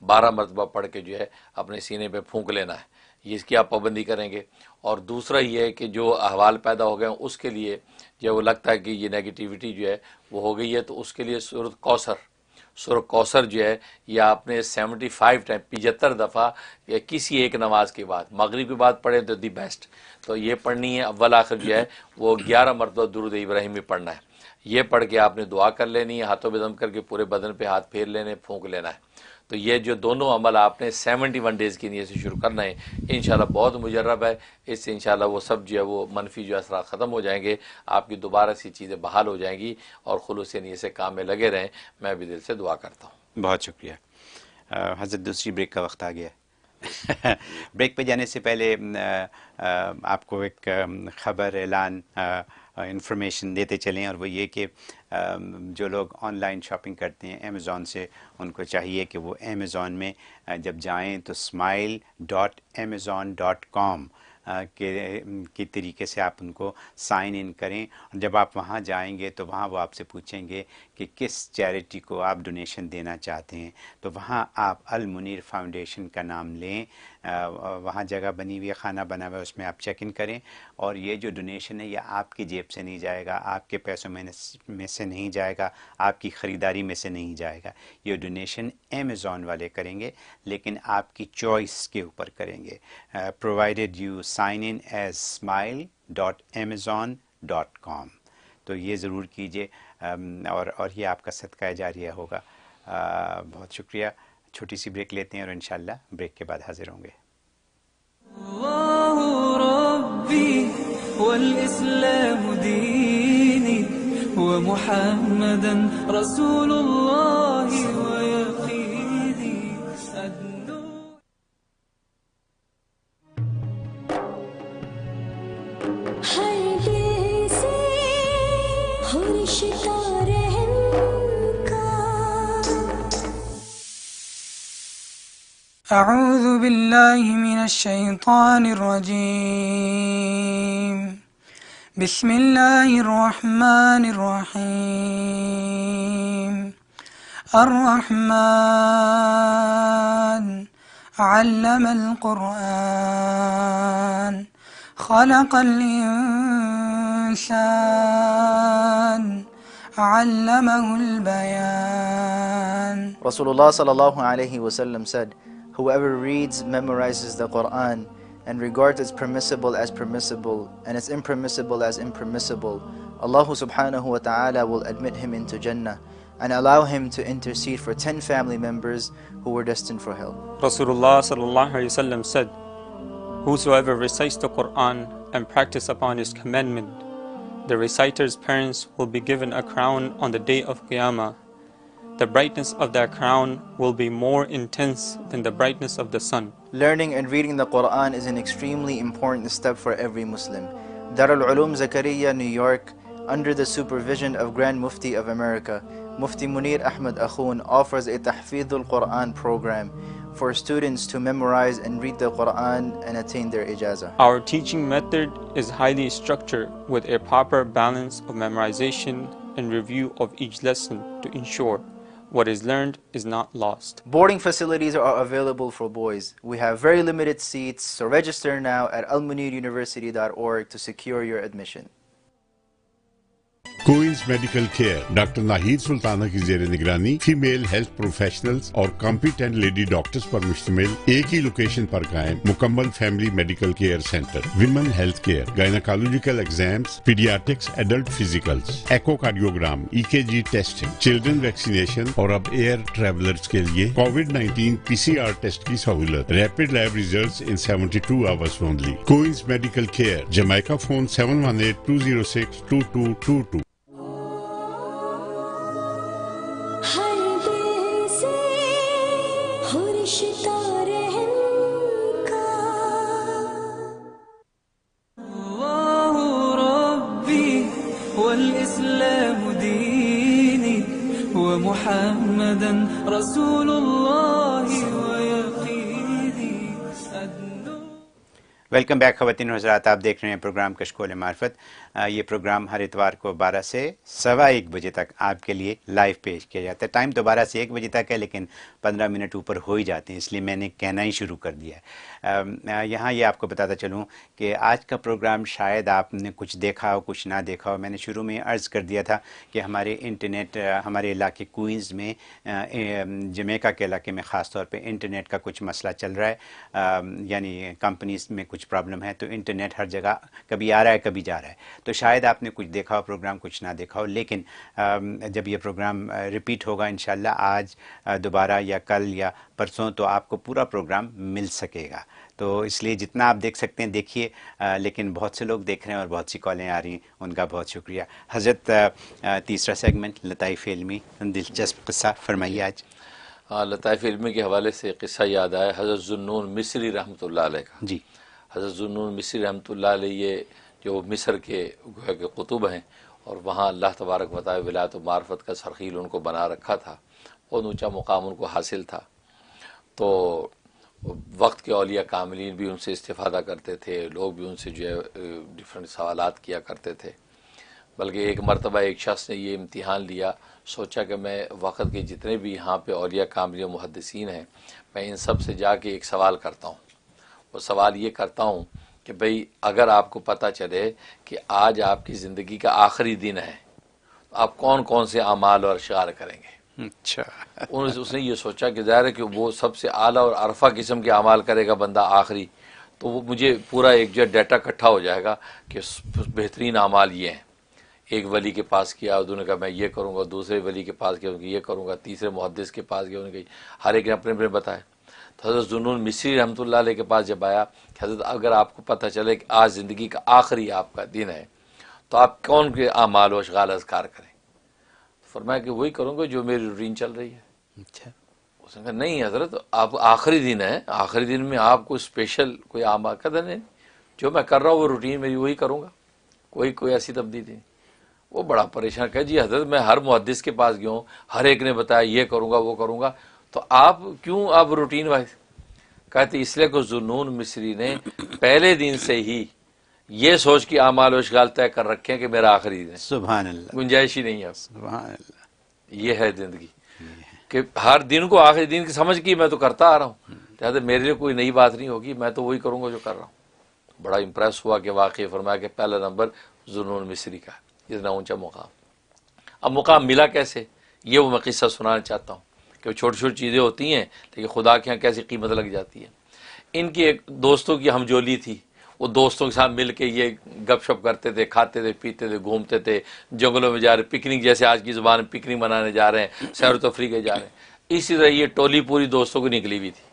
12 مرتبہ پڑھ کے جو ہے اپنے سینے پہ پھونک لینا ہے. یہ اس کی آپ پابندی کریں گے. اور دوسرا یہ ہے کہ جو احوال پیدا ہو گئے ہیں اس کے لیے جو وہ لگتا ہے کہ یہ نیگیٹیوٹی جو ہے وہ ہو گئی ہے، تو اس کے لیے سورۃ کوثر جو ہے یہ آپ نے 75 ٹائم 75 دفعہ یا کسی ایک نماز کے بعد، مغرب کے بعد پڑھیں تو دی بیسٹ، تو یہ پڑھنی ہے. اول آخر جو ہے وہ 11 مرتبہ درود ابراہیمی پڑھنا ہے. یہ پڑھ کے آپ نے دعا کر لینی ہے، ہاتھوں پہ دم کر کے پورے بدن پہ ہاتھ پھیر لینے، پھونک لینا ہے. تو یہ جو دونوں عمل آپ نے 71 ڈیز کی نیت سے شروع کرنا ہے. انشاءاللہ بہت مجرب ہے، اس سے انشاءاللہ وہ سب جو ہے وہ منفی جو اثرات ختم ہو جائیں گے، آپ کی دوبارہ سی چیزیں بحال ہو جائیں گی، اور خلوص نیت سے کام میں لگے رہیں. میں بھی دل سے دعا کرتا ہوں. بہت شکریہ. حضرت دوسری بریک کا وقت آ گیا. بریک پہ جانے سے پہلے آپ کو ایک خبر اعلان انفارمیشن دیتے چلیں، اور وہ یہ کہ جو لوگ آن لائن شاپنگ کرتے ہیں امیزون سے، ان کو چاہیے کہ وہ امیزون میں جب جائیں تو smile.amazon.com کے طریقے سے آپ ان کو سائن ان کریں، اور جب آپ وہاں جائیں گے تو وہاں وہ آپ سے پوچھیں گے کہ کس چیریٹی کو آپ ڈونیشن دینا چاہتے ہیں، تو وہاں آپ المنیر فاؤنڈیشن کا نام لیں، وہاں جگہ بنی ہوئی ہے، خانہ بنا ہوا ہے، اس میں آپ چیک ان کریں، اور یہ جو ڈونیشن ہے یہ آپ کی جیب سے نہیں جائے گا، آپ کے پیسوں میں سے نہیں جائے گا، آپ کی خریداری میں سے نہیں جائے گا، یہ ڈونیشن امیزون والے کریں گے، لیکن آپ کی چوائس کے اوپر کریں گے، provided you sign in as smile.amazon.com، تو یہ ضرور کیجئے، اور یہ آپ کا صدقہ جاریہ ہوگا۔ بہت شکریہ، چھوٹی سی بریک لیتے ہیں اور انشاءاللہ بریک کے بعد حاضر ہوں گے۔ اللہ ربی والاسلام دینی ومحمدا رسول اللہ ویقینی ہر دل سے ہو رشتہ رحم کا۔ اعوذ باللہ من الشیطان الرجیم، بسم اللہ الرحمن الرحیم۔ الرحمن علم القرآن خلق الانسان علمه البیان۔ Rasulullah sallallahu alayhi wa sallam said, whoever reads, memorizes the Quran, and regards its permissible as permissible and its impermissible as impermissible, Allah subhanahu wa ta'ala will admit him into Jannah and allow him to intercede for 10 family members who were destined for hell. Rasulullah sallallahu alayhi wa sallam said, whosoever recites the Quran and practice upon his commandment, the reciter's parents will be given a crown on the day of Qiyamah. The brightness of that crown will be more intense than the brightness of the sun. Learning and reading the Quran is an extremely important step for every Muslim. Darul Uloom Zakaria, New York, under the supervision of Grand Mufti of America, Mufti Munir Ahmed Akhoon, offers a Tahfidhul Quran program for students to memorize and read the Quran and attain their ijazah. Our teaching method is highly structured with a proper balance of memorization and review of each lesson to ensure what is learned is not lost. Boarding facilities are available for boys. We have very limited seats, so register now at almuniruniversity.org to secure your admission. Queens medical care doctor Nahid Sultana کی زیر نگرانی female health professionals اور competent lady doctors پر مشتمل ایک ہی location پر قائم مکمل family medical care centre, women health care, gynaecological exams, paediatrics, adult physicals, echocardiogram, EKG testing, children vaccination, اور اب ایئر ٹریولرز کے لیے کووڈ-19 PCR ٹیسٹ کی سہولت، rapid lab results in 72 hours only۔ Queens medical care, Jamaica phone 718-206-2222۔ والإسلام ديني ومحمدا رسول الله ويقيني ویلکم بیک خواتین و حضرات، آپ دیکھ رہے ہیں پروگرام کشکول معرفت۔ یہ پروگرام ہر اتوار کو 12 سے 1:15 بجے تک آپ کے لیے لائیو پیش کیا جاتا ہے۔ ٹائم تو 12 سے 1 بجے تک ہے، لیکن 15 منٹ اوپر ہو ہی جاتے ہیں، اس لیے میں نے کہنا ہی شروع کر دیا ہے۔ یہاں یہ آپ کو بتاتا چلوں کہ آج کا پروگرام شاید آپ نے کچھ دیکھا ہو کچھ نہ دیکھا ہو۔ میں نے شروع میں عرض کر دیا تھا کہ ہمارے انٹرنیٹ، ہمارے علاقے کوئنز میں، جمیکا کے علاقے میں خاص طور پہ انٹرنیٹ کا کچھ مسئلہ چل رہا ہے، یعنی کمپنیز میں کچھ پرابلم ہے، تو انٹرنیٹ ہر جگہ کبھی آ رہا ہے کبھی جا رہا ہے، تو شاید آپ نے کچھ دیکھا ہو پروگرام کچھ نہ دیکھا ہو، لیکن جب یہ پروگرام ریپیٹ ہوگا انشاءاللہ آج دوبارہ یا کل یا پرسوں، تو آپ کو پورا پروگرام مل سکے گا۔ تو اس لیے جتنا آپ دیکھ سکتے ہیں دیکھیے، لیکن بہت سے لوگ دیکھ رہے ہیں اور بہت سی کالیں آ رہی ہیں، ان کا بہت شکریہ۔ حضرت تیسرا سیگمنٹ لطائف علمی، دلچسپ قصہ فرمائیے آج۔ لطائف علمی کے حوالے سے قصہ یاد آیا حضرت ذوالنون مصری رحمۃ اللہ علیہ کا. جی. حضرت ذوالنون مصری رحمۃ اللہ علیہ یہ جو مصر کے گویا کہ قطب ہیں اور وہاں اللہ تبارک و تعالی ولایت و معرفت کا سرخیل ان کو بنا رکھا تھا، بہت اونچا مقام ان کو حاصل تھا. تو وقت کے اولیاء کاملین بھی ان سے استفادہ کرتے تھے، لوگ بھی ان سے جو ہے ڈفرینٹ سوالات کیا کرتے تھے. بلکہ ایک مرتبہ ایک شخص نے یہ امتحان لیا، سوچا کہ میں وقت کے جتنے بھی یہاں پہ اولیاء کاملین و محدثین ہیں میں ان سب سے جا کے ایک سوال کرتا ہوں. وہ سوال یہ کرتا ہوں کہ بھئی اگر آپ کو پتہ چلے کہ آج آپ کی زندگی کا آخری دن ہے تو آپ کون کون سے اعمال اور اشعار کریں گے؟ اچھا. اس نے یہ سوچا کہ ظاہر ہے کہ وہ سب سے اعلیٰ اور عرفہ قسم کے اعمال کرے گا بندہ آخری، تو وہ مجھے پورا ایک جو ڈیٹا اکٹھا ہو جائے گا کہ بہترین اعمال یہ ہیں. ایک ولی کے پاس کیا، انہوں نے کہا میں یہ کروں گا، دوسرے ولی کے پاس گیا، یہ کروں گا، تیسرے محدث کے پاس گیا، انہوں نے کہا ہر ایک نے اپنے اپنے بتائے. تو حضرت ذوالنون مصری رحمۃ اللہ علیہ کے پاس جب آیا کہ حضرت اگر آپ کو پتہ چلے کہ آج زندگی کا آخری آپ کا دن ہے تو آپ کون کے اعمال و اشغال اذکار کریں؟ فرمایا کہ وہی کروں گا جو میری روٹین چل رہی ہے. اچھا. اس نے کہا نہیں حضرت آپ آخری دن ہے، آخری دن میں آپ کو اسپیشل کوئی اعمال کا نہیں، جو میں کر رہا ہوں وہ روٹین میری وہی کروں گا، کوئی ایسی تبدیلی نہیں. وہ بڑا پریشان کہ جی حضرت میں ہر محدث کے پاس گیا ہوں، ہر ایک نے بتایا یہ کروں گا وہ کروں گا، تو آپ کیوں آپ روٹین وائز؟ کہتے اس لیے کہ ذوالنون مصری نے پہلے دن سے ہی یہ سوچ کے اعمال و اشغال طے کر رکھے ہیں کہ میرا آخری دن ہے. سبحان اللہ. گنجائش ہی نہیں ہے. سبحان اللہ. یہ ہے زندگی کہ ہر دن کو آخری دن کی سمجھ کی میں تو کرتا آ رہا ہوں، لہٰذا میرے لیے کوئی نئی بات نہیں ہوگی، میں تو وہی کروں گا جو کر رہا ہوں. بڑا امپریس ہوا کہ واقعی فرمایا کہ پہلا نمبر ذوالنون مصری کا اتنا اونچا مقام. اب مقام ملا کیسے، یہ وہ میں قصہ سنانا چاہتا ہوں کہ چھوٹی چھوٹی چیزیں ہوتی ہیں لیکن خدا کے یہاں کیسی قیمت لگ جاتی ہے. ان کی ایک دوستوں کی ہمجولی تھی، وہ دوستوں کے ساتھ مل کے یہ گپ شپ کرتے تھے، کھاتے تھے، پیتے تھے، گھومتے تھے، جنگلوں میں جا رہے، پکنک جیسے آج کی زبان میں پکنک منانے جا رہے ہیں، سیر و تفریح کے جا رہے ہیں. اسی طرح یہ ٹولی پوری دوستوں کو نکلی ہوئی تھی.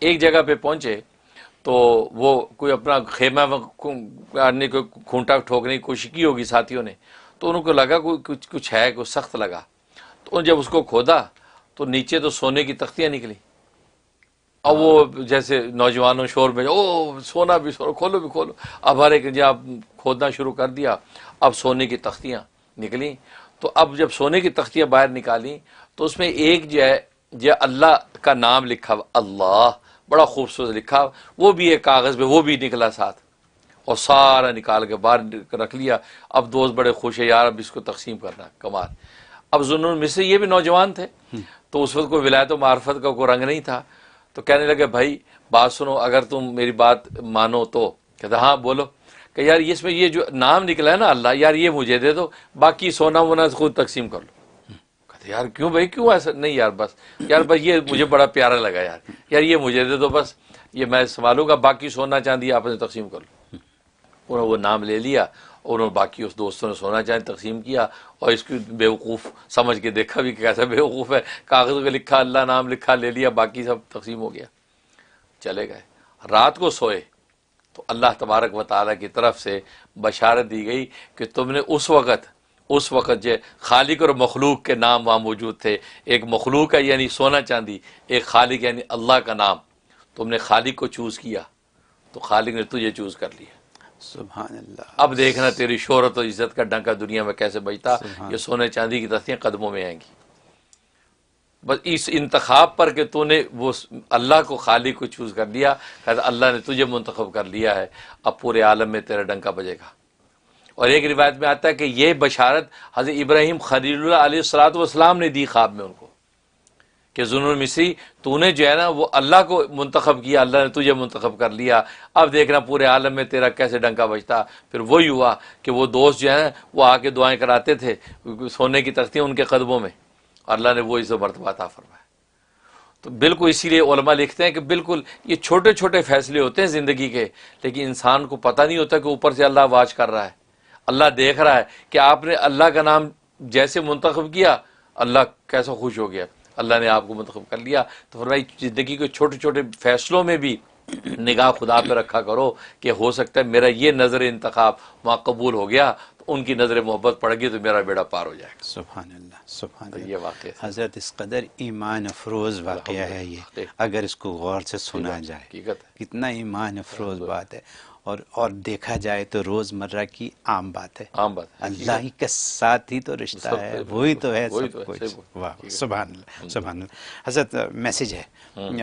ایک جگہ پہ پہنچے تو وہ کوئی اپنا خیمہ کاٹنے کو کھونٹا ٹھوکنے کی کوشش کی ہوگی ساتھیوں نے، تو ان کو لگا کوئی کچھ ہے، کوئی سخت لگا. تو جب اس کو کھودا تو نیچے تو سونے کی تختیاں نکلی. اب وہ جیسے نوجوانوں شور میں او سونا بھی سونا، کھولو بھی کھولو. اب ہر ایک جب کھودنا شروع کر دیا، اب سونے کی تختیاں نکلیں. تو اب جب سونے کی تختیاں باہر نکالیں تو اس میں ایک جو ہے اللہ کا نام لکھا، اللہ بڑا خوبصورت لکھا، وہ بھی ایک کاغذ پہ وہ بھی نکلا ساتھ، اور سارا نکال کے باہر رکھ لیا. اب دوست بڑے خوش ہے، یار اب اس کو تقسیم کرنا. کمال. اب ذوالنون مصری یہ بھی نوجوان تھے، تو اس وقت کوئی ولایت و معرفت کا کوئی رنگ نہیں تھا، تو کہنے لگے بھائی بات سنو، اگر تم میری بات مانو تو. کہتا ہاں بولو. کہ یار اس میں یہ جو نام نکلا ہے نا اللہ، یار یہ مجھے دے دو، باقی سونا وونا خود تقسیم کر لو. کہتے یار کیوں بھائی کیوں ایسا؟ نہیں یار بس یہ مجھے بڑا پیارا لگا، یار یہ مجھے دے دو، بس یہ میں سنبھالوں گا، باقی سونا چاندی آپ نے تقسیم کر لو. انہوں نے وہ نام لے لیا، انہوں نے باقی اس دوستوں نے سونا چاندی تقسیم کیا، اور اس کی بیوقوف سمجھ کے دیکھا بھی کہ کیسا بیوقوف ہے، کاغذ پہ لکھا اللہ نام لکھا، لے لیا، باقی سب تقسیم ہو گیا. چلے گئے. رات کو سوئے تو اللہ تبارک و تعالیٰ کی طرف سے بشارت دی گئی کہ تم نے اس وقت جو خالق اور مخلوق کے نام وہاں موجود تھے. ایک مخلوق ہے یعنی سونا چاندی، ایک خالق یعنی اللہ کا نام. تم نے خالق کو چوز کیا تو خالق نے تجھے چوز کر لیا. سبحان اللہ. اب دیکھنا تیری شہرت و عزت کا ڈنکا دنیا میں کیسے بجتا. یہ سونے چاندی کی تختیاں قدموں میں آئیں گی. بس اس انتخاب پر کہ تو نے وہ اللہ کو خالق کو چوز کر لیا، کہتا اللہ نے تجھے منتخب کر لیا ہے، اب پورے عالم میں تیرا ڈنکا بجے گا. اور ایک روایت میں آتا ہے کہ یہ بشارت حضرت ابراہیم خلیل اللہ علیہ السلام نے دی خواب میں ان کو کہ ذوالنون مصری تو نے جو ہے نا وہ اللہ کو منتخب کیا، اللہ نے تجھے منتخب کر لیا، اب دیکھنا پورے عالم میں تیرا کیسے ڈنکا بجتا. پھر وہی ہوا کہ وہ دوست جو ہے نا وہ آ کے دعائیں کراتے تھے، سونے کی تختیاں ان کے قدموں میں، اللہ نے وہ عزت مرتبہ عطا فرمایا. تو بالکل اسی لیے علماء لکھتے ہیں کہ بالکل یہ چھوٹے چھوٹے فیصلے ہوتے ہیں زندگی کے، لیکن انسان کو پتہ نہیں ہوتا کہ اوپر سے اللہ واچ کر رہا ہے، اللہ دیکھ رہا ہے کہ آپ نے اللہ کا نام جیسے منتخب کیا، اللہ کیسا خوش ہو گیا، اللہ نے آپ کو منتخب کر لیا. تو فرمایا زندگی کے چھوٹے چھوٹے فیصلوں میں بھی نگاہ خدا پہ رکھا کرو کہ ہو سکتا ہے میرا یہ نظر انتخاب وہاں قبول ہو گیا تو ان کی نظر محبت پڑ گئی تو میرا بیڑا پار ہو جائے گا. سبحان اللہ سبحان اللہ. یہ واقعہ حضرت اس قدر ایمان افروز واقعہ ہے یہ، اگر اس کو غور سے سنا جائے کتنا ایمان افروز بات ہے. اور دیکھا جائے تو روز مرہ کی عام بات ہے، اللہ ہی کے ساتھ ہی تو رشتہ ہے، وہی تو ہے سب کچھ. واہ سبحان اللہ سبحان اللہ. حضرت میسیج ہے،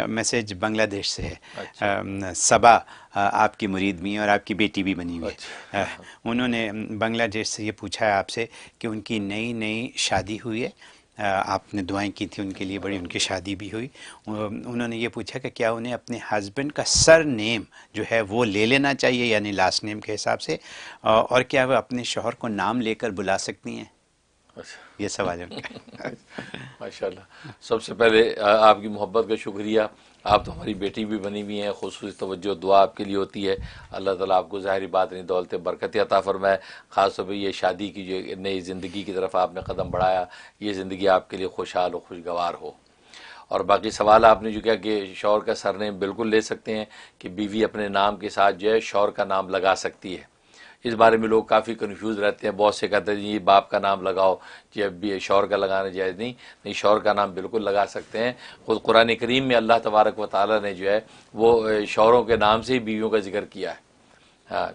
میسیج بنگلہ دیش سے ہے. صبا آپ کی مرید بھی ہیں اور آپ کی بیٹی بھی بنی ہوئی ہے. انہوں نے بنگلہ دیش سے یہ پوچھا ہے آپ سے کہ ان کی نئی شادی ہوئی ہے، آپ نے دعائیں کی تھی ان کے لیے، بڑی ان کی شادی بھی ہوئی. انہوں نے یہ پوچھا کہ کیا انہیں اپنے ہسبینڈ کا سر نیم جو ہے وہ لے لینا چاہیے، یعنی لاسٹ نیم کے حساب سے، اور کیا وہ اپنے شوہر کو نام لے کر بلا سکتی ہیں؟ یہ سوال ہے ان کا. ماشاء اللہ. سب سے پہلے آپ کی محبت کا شکریہ. آپ تو ہماری بیٹی بھی بنی ہوئی ہیں، خصوصی توجہ دعا آپ کے لیے ہوتی ہے. اللہ تعالیٰ آپ کو ظاہری بات نہیں دولت برکت عطا فرمائے. خاص طور پہ یہ شادی کی جو نئی زندگی کی طرف آپ نے قدم بڑھایا، یہ زندگی آپ کے لیے خوشحال و خوشگوار ہو. اور باقی سوال آپ نے جو کیا کہ شوہر کا سرنیم بالکل لے سکتے ہیں کہ بیوی اپنے نام کے ساتھ جو ہے شوہر کا نام لگا سکتی ہے. اس بارے میں لوگ کافی کنفیوز رہتے ہیں. بہت سے کہتے ہیں جی باپ کا نام لگاؤ، جب شوہر کا لگانا جائز نہیں، شوہر کا نام بالکل لگا سکتے ہیں. خود قرآن کریم میں اللہ تبارک و تعالیٰ نے جو ہے وہ شوہروں کے نام سے ہی بیویوں کا ذکر کیا ہے.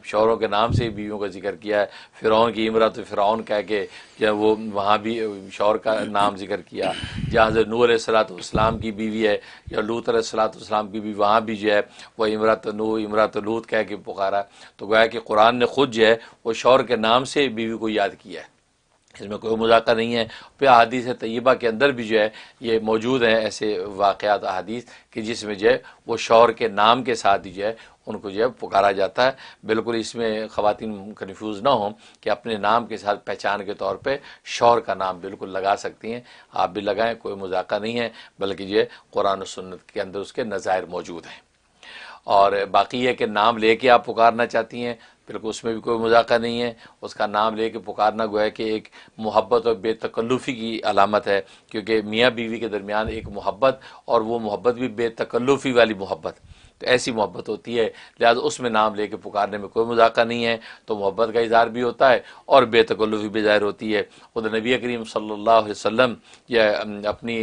شوہروں کے نام سے ہی بیویوں کا ذکر کیا ہے. فرعون کی امرأۃ فرعون کہہ کے جب وہ وہاں بھی شوہر کا نام ذکر کیا. جہاں حضرت نوح علیہ الصلوۃ والسلام کی بیوی ہے یا لوط علیہ الصلوۃ والسلام کی بیوی، وہاں بھی جو ہے وہ امرأۃ نوح امرأۃ لوط کہہ کے پکارا. تو گویا کہ قرآن نے خود جو ہے وہ شوہر کے نام سے بیوی کو یاد کیا ہے. اس میں کوئی مذاکرہ نہیں ہے. پھر احادیث طیبہ کے اندر بھی جو ہے یہ موجود ہیں ایسے واقعات احادیث کہ جس میں جو ہے وہ شوہر کے نام کے ساتھ ہی جو ہے ان کو جو ہے پکارا جاتا ہے. بالکل اس میں خواتین کنفیوز نہ ہوں کہ اپنے نام کے ساتھ پہچان کے طور پہ شوہر کا نام بالکل لگا سکتی ہیں. آپ بھی لگائیں، کوئی مذاکرہ نہیں ہے، بلکہ جو ہے قرآن و سنت کے اندر اس کے نظائر موجود ہیں. اور باقی ہے کہ نام لے کے آپ پکارنا چاہتی ہیں، بالکل اس میں بھی کوئی مذاکرہ نہیں ہے. اس کا نام لے کے پکارنا گویا کہ ایک محبت اور بے تکلفی کی علامت ہے، کیونکہ میاں بیوی کے درمیان ایک محبت، اور وہ محبت بھی بے تکلفی والی محبت، تو ایسی محبت ہوتی ہے. لہٰذا اس میں نام لے کے پکارنے میں کوئی مذاکرہ نہیں ہے. تو محبت کا اظہار بھی ہوتا ہے اور بے تکلفی بھی ظاہر ہوتی ہے. خود نبی کریم صلی اللہ علیہ وسلم یا اپنی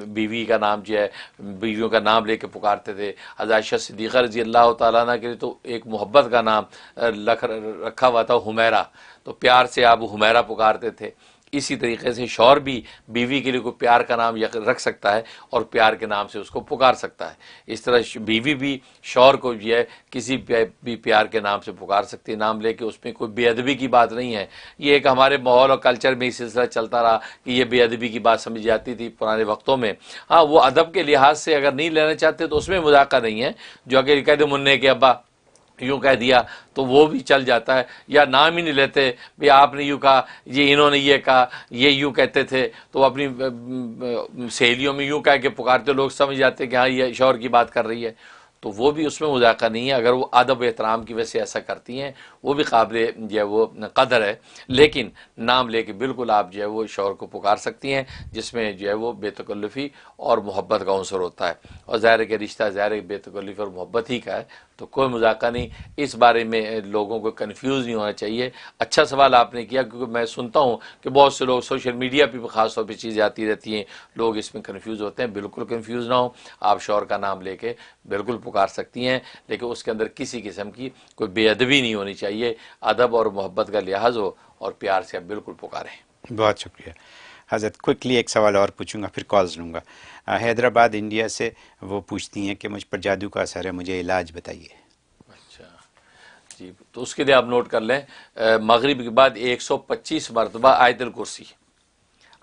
بیوی کا نام جو ہے بیویوں کا نام لے کے پکارتے تھے. حضرت عائشہ صدیقہ رضی اللہ تعالیٰ عنہ کے لیے تو ایک محبت کا نام رکھا ہوا تھا حمیرہ، تو پیار سے آپ حمیرہ پکارتے تھے. اسی طریقے سے شوہر بھی بیوی کے لیے کوئی پیار کا نام رکھ سکتا ہے اور پیار کے نام سے اس کو پکار سکتا ہے. اس طرح بیوی بھی شوہر کو جو ہے کسی بھی پیار کے نام سے پکار سکتی ہے نام لے کے. اس میں کوئی بے ادبی کی بات نہیں ہے. یہ ایک ہمارے ماحول اور کلچر میں یہ سلسلہ چلتا رہا کہ یہ بے ادبی کی بات سمجھ جاتی تھی پرانے وقتوں میں. ہاں وہ ادب کے لحاظ سے اگر نہیں لینا چاہتے تو اس میں مذاکرہ نہیں ہے. جو اگر کہہ دے منع کے ابا یوں کہہ دیا تو وہ بھی چل جاتا ہے. یا نام ہی نہیں لیتے، بھی آپ نے یوں کہا، یہ انہوں نے یہ کہا، یہ یوں کہتے تھے، تو اپنی سہیلیوں میں یوں کہہ کے پکارتے، لوگ سمجھ جاتے کہ ہاں یہ شوہر کی بات کر رہی ہے. تو وہ بھی اس میں مذاکرہ نہیں ہے. اگر وہ ادب و احترام کی وجہ سے ایسا کرتی ہیں وہ بھی قابل جو ہے وہ قدر ہے. لیکن نام لے کے بالکل آپ جو ہے وہ شوہر کو پکار سکتی ہیں، جس میں جو ہے وہ بے تکلفی اور محبت کا عنصر ہوتا ہے. اور ظاہر کہ رشتہ ظاہر بے تکلفی اور محبت ہی کا ہے، تو کوئی مذاکرہ نہیں. اس بارے میں لوگوں کو کنفیوز نہیں ہونا چاہیے. اچھا سوال آپ نے کیا، کیونکہ میں سنتا ہوں کہ بہت سے لوگ سوشل میڈیا پہ بھی خاص طور پہ چیزیں آتی رہتی ہیں، لوگ اس میں کنفیوز ہوتے ہیں. بالکل کنفیوز نہ ہوں، آپ شوہر کا نام لے کے بالکل پکار سکتی ہیں، لیکن اس کے اندر کسی قسم کی کوئی بے ادبی نہیں ہونی چاہیے. ادب اور محبت کا لحاظ ہو اور پیار سے آپ بالکل پکاریں. بہت شکریہ حضرت. کوئکلی ایک سوال اور پوچھوں گا پھر کالز لوں گا. حیدرآباد انڈیا سے وہ پوچھتی ہیں کہ مجھ پر جادو کا اثر ہے، مجھے علاج بتائیے. اچھا جی، تو اس کے لیے آپ نوٹ کر لیں، مغرب کے بعد 125 مرتبہ آیت الکرسی،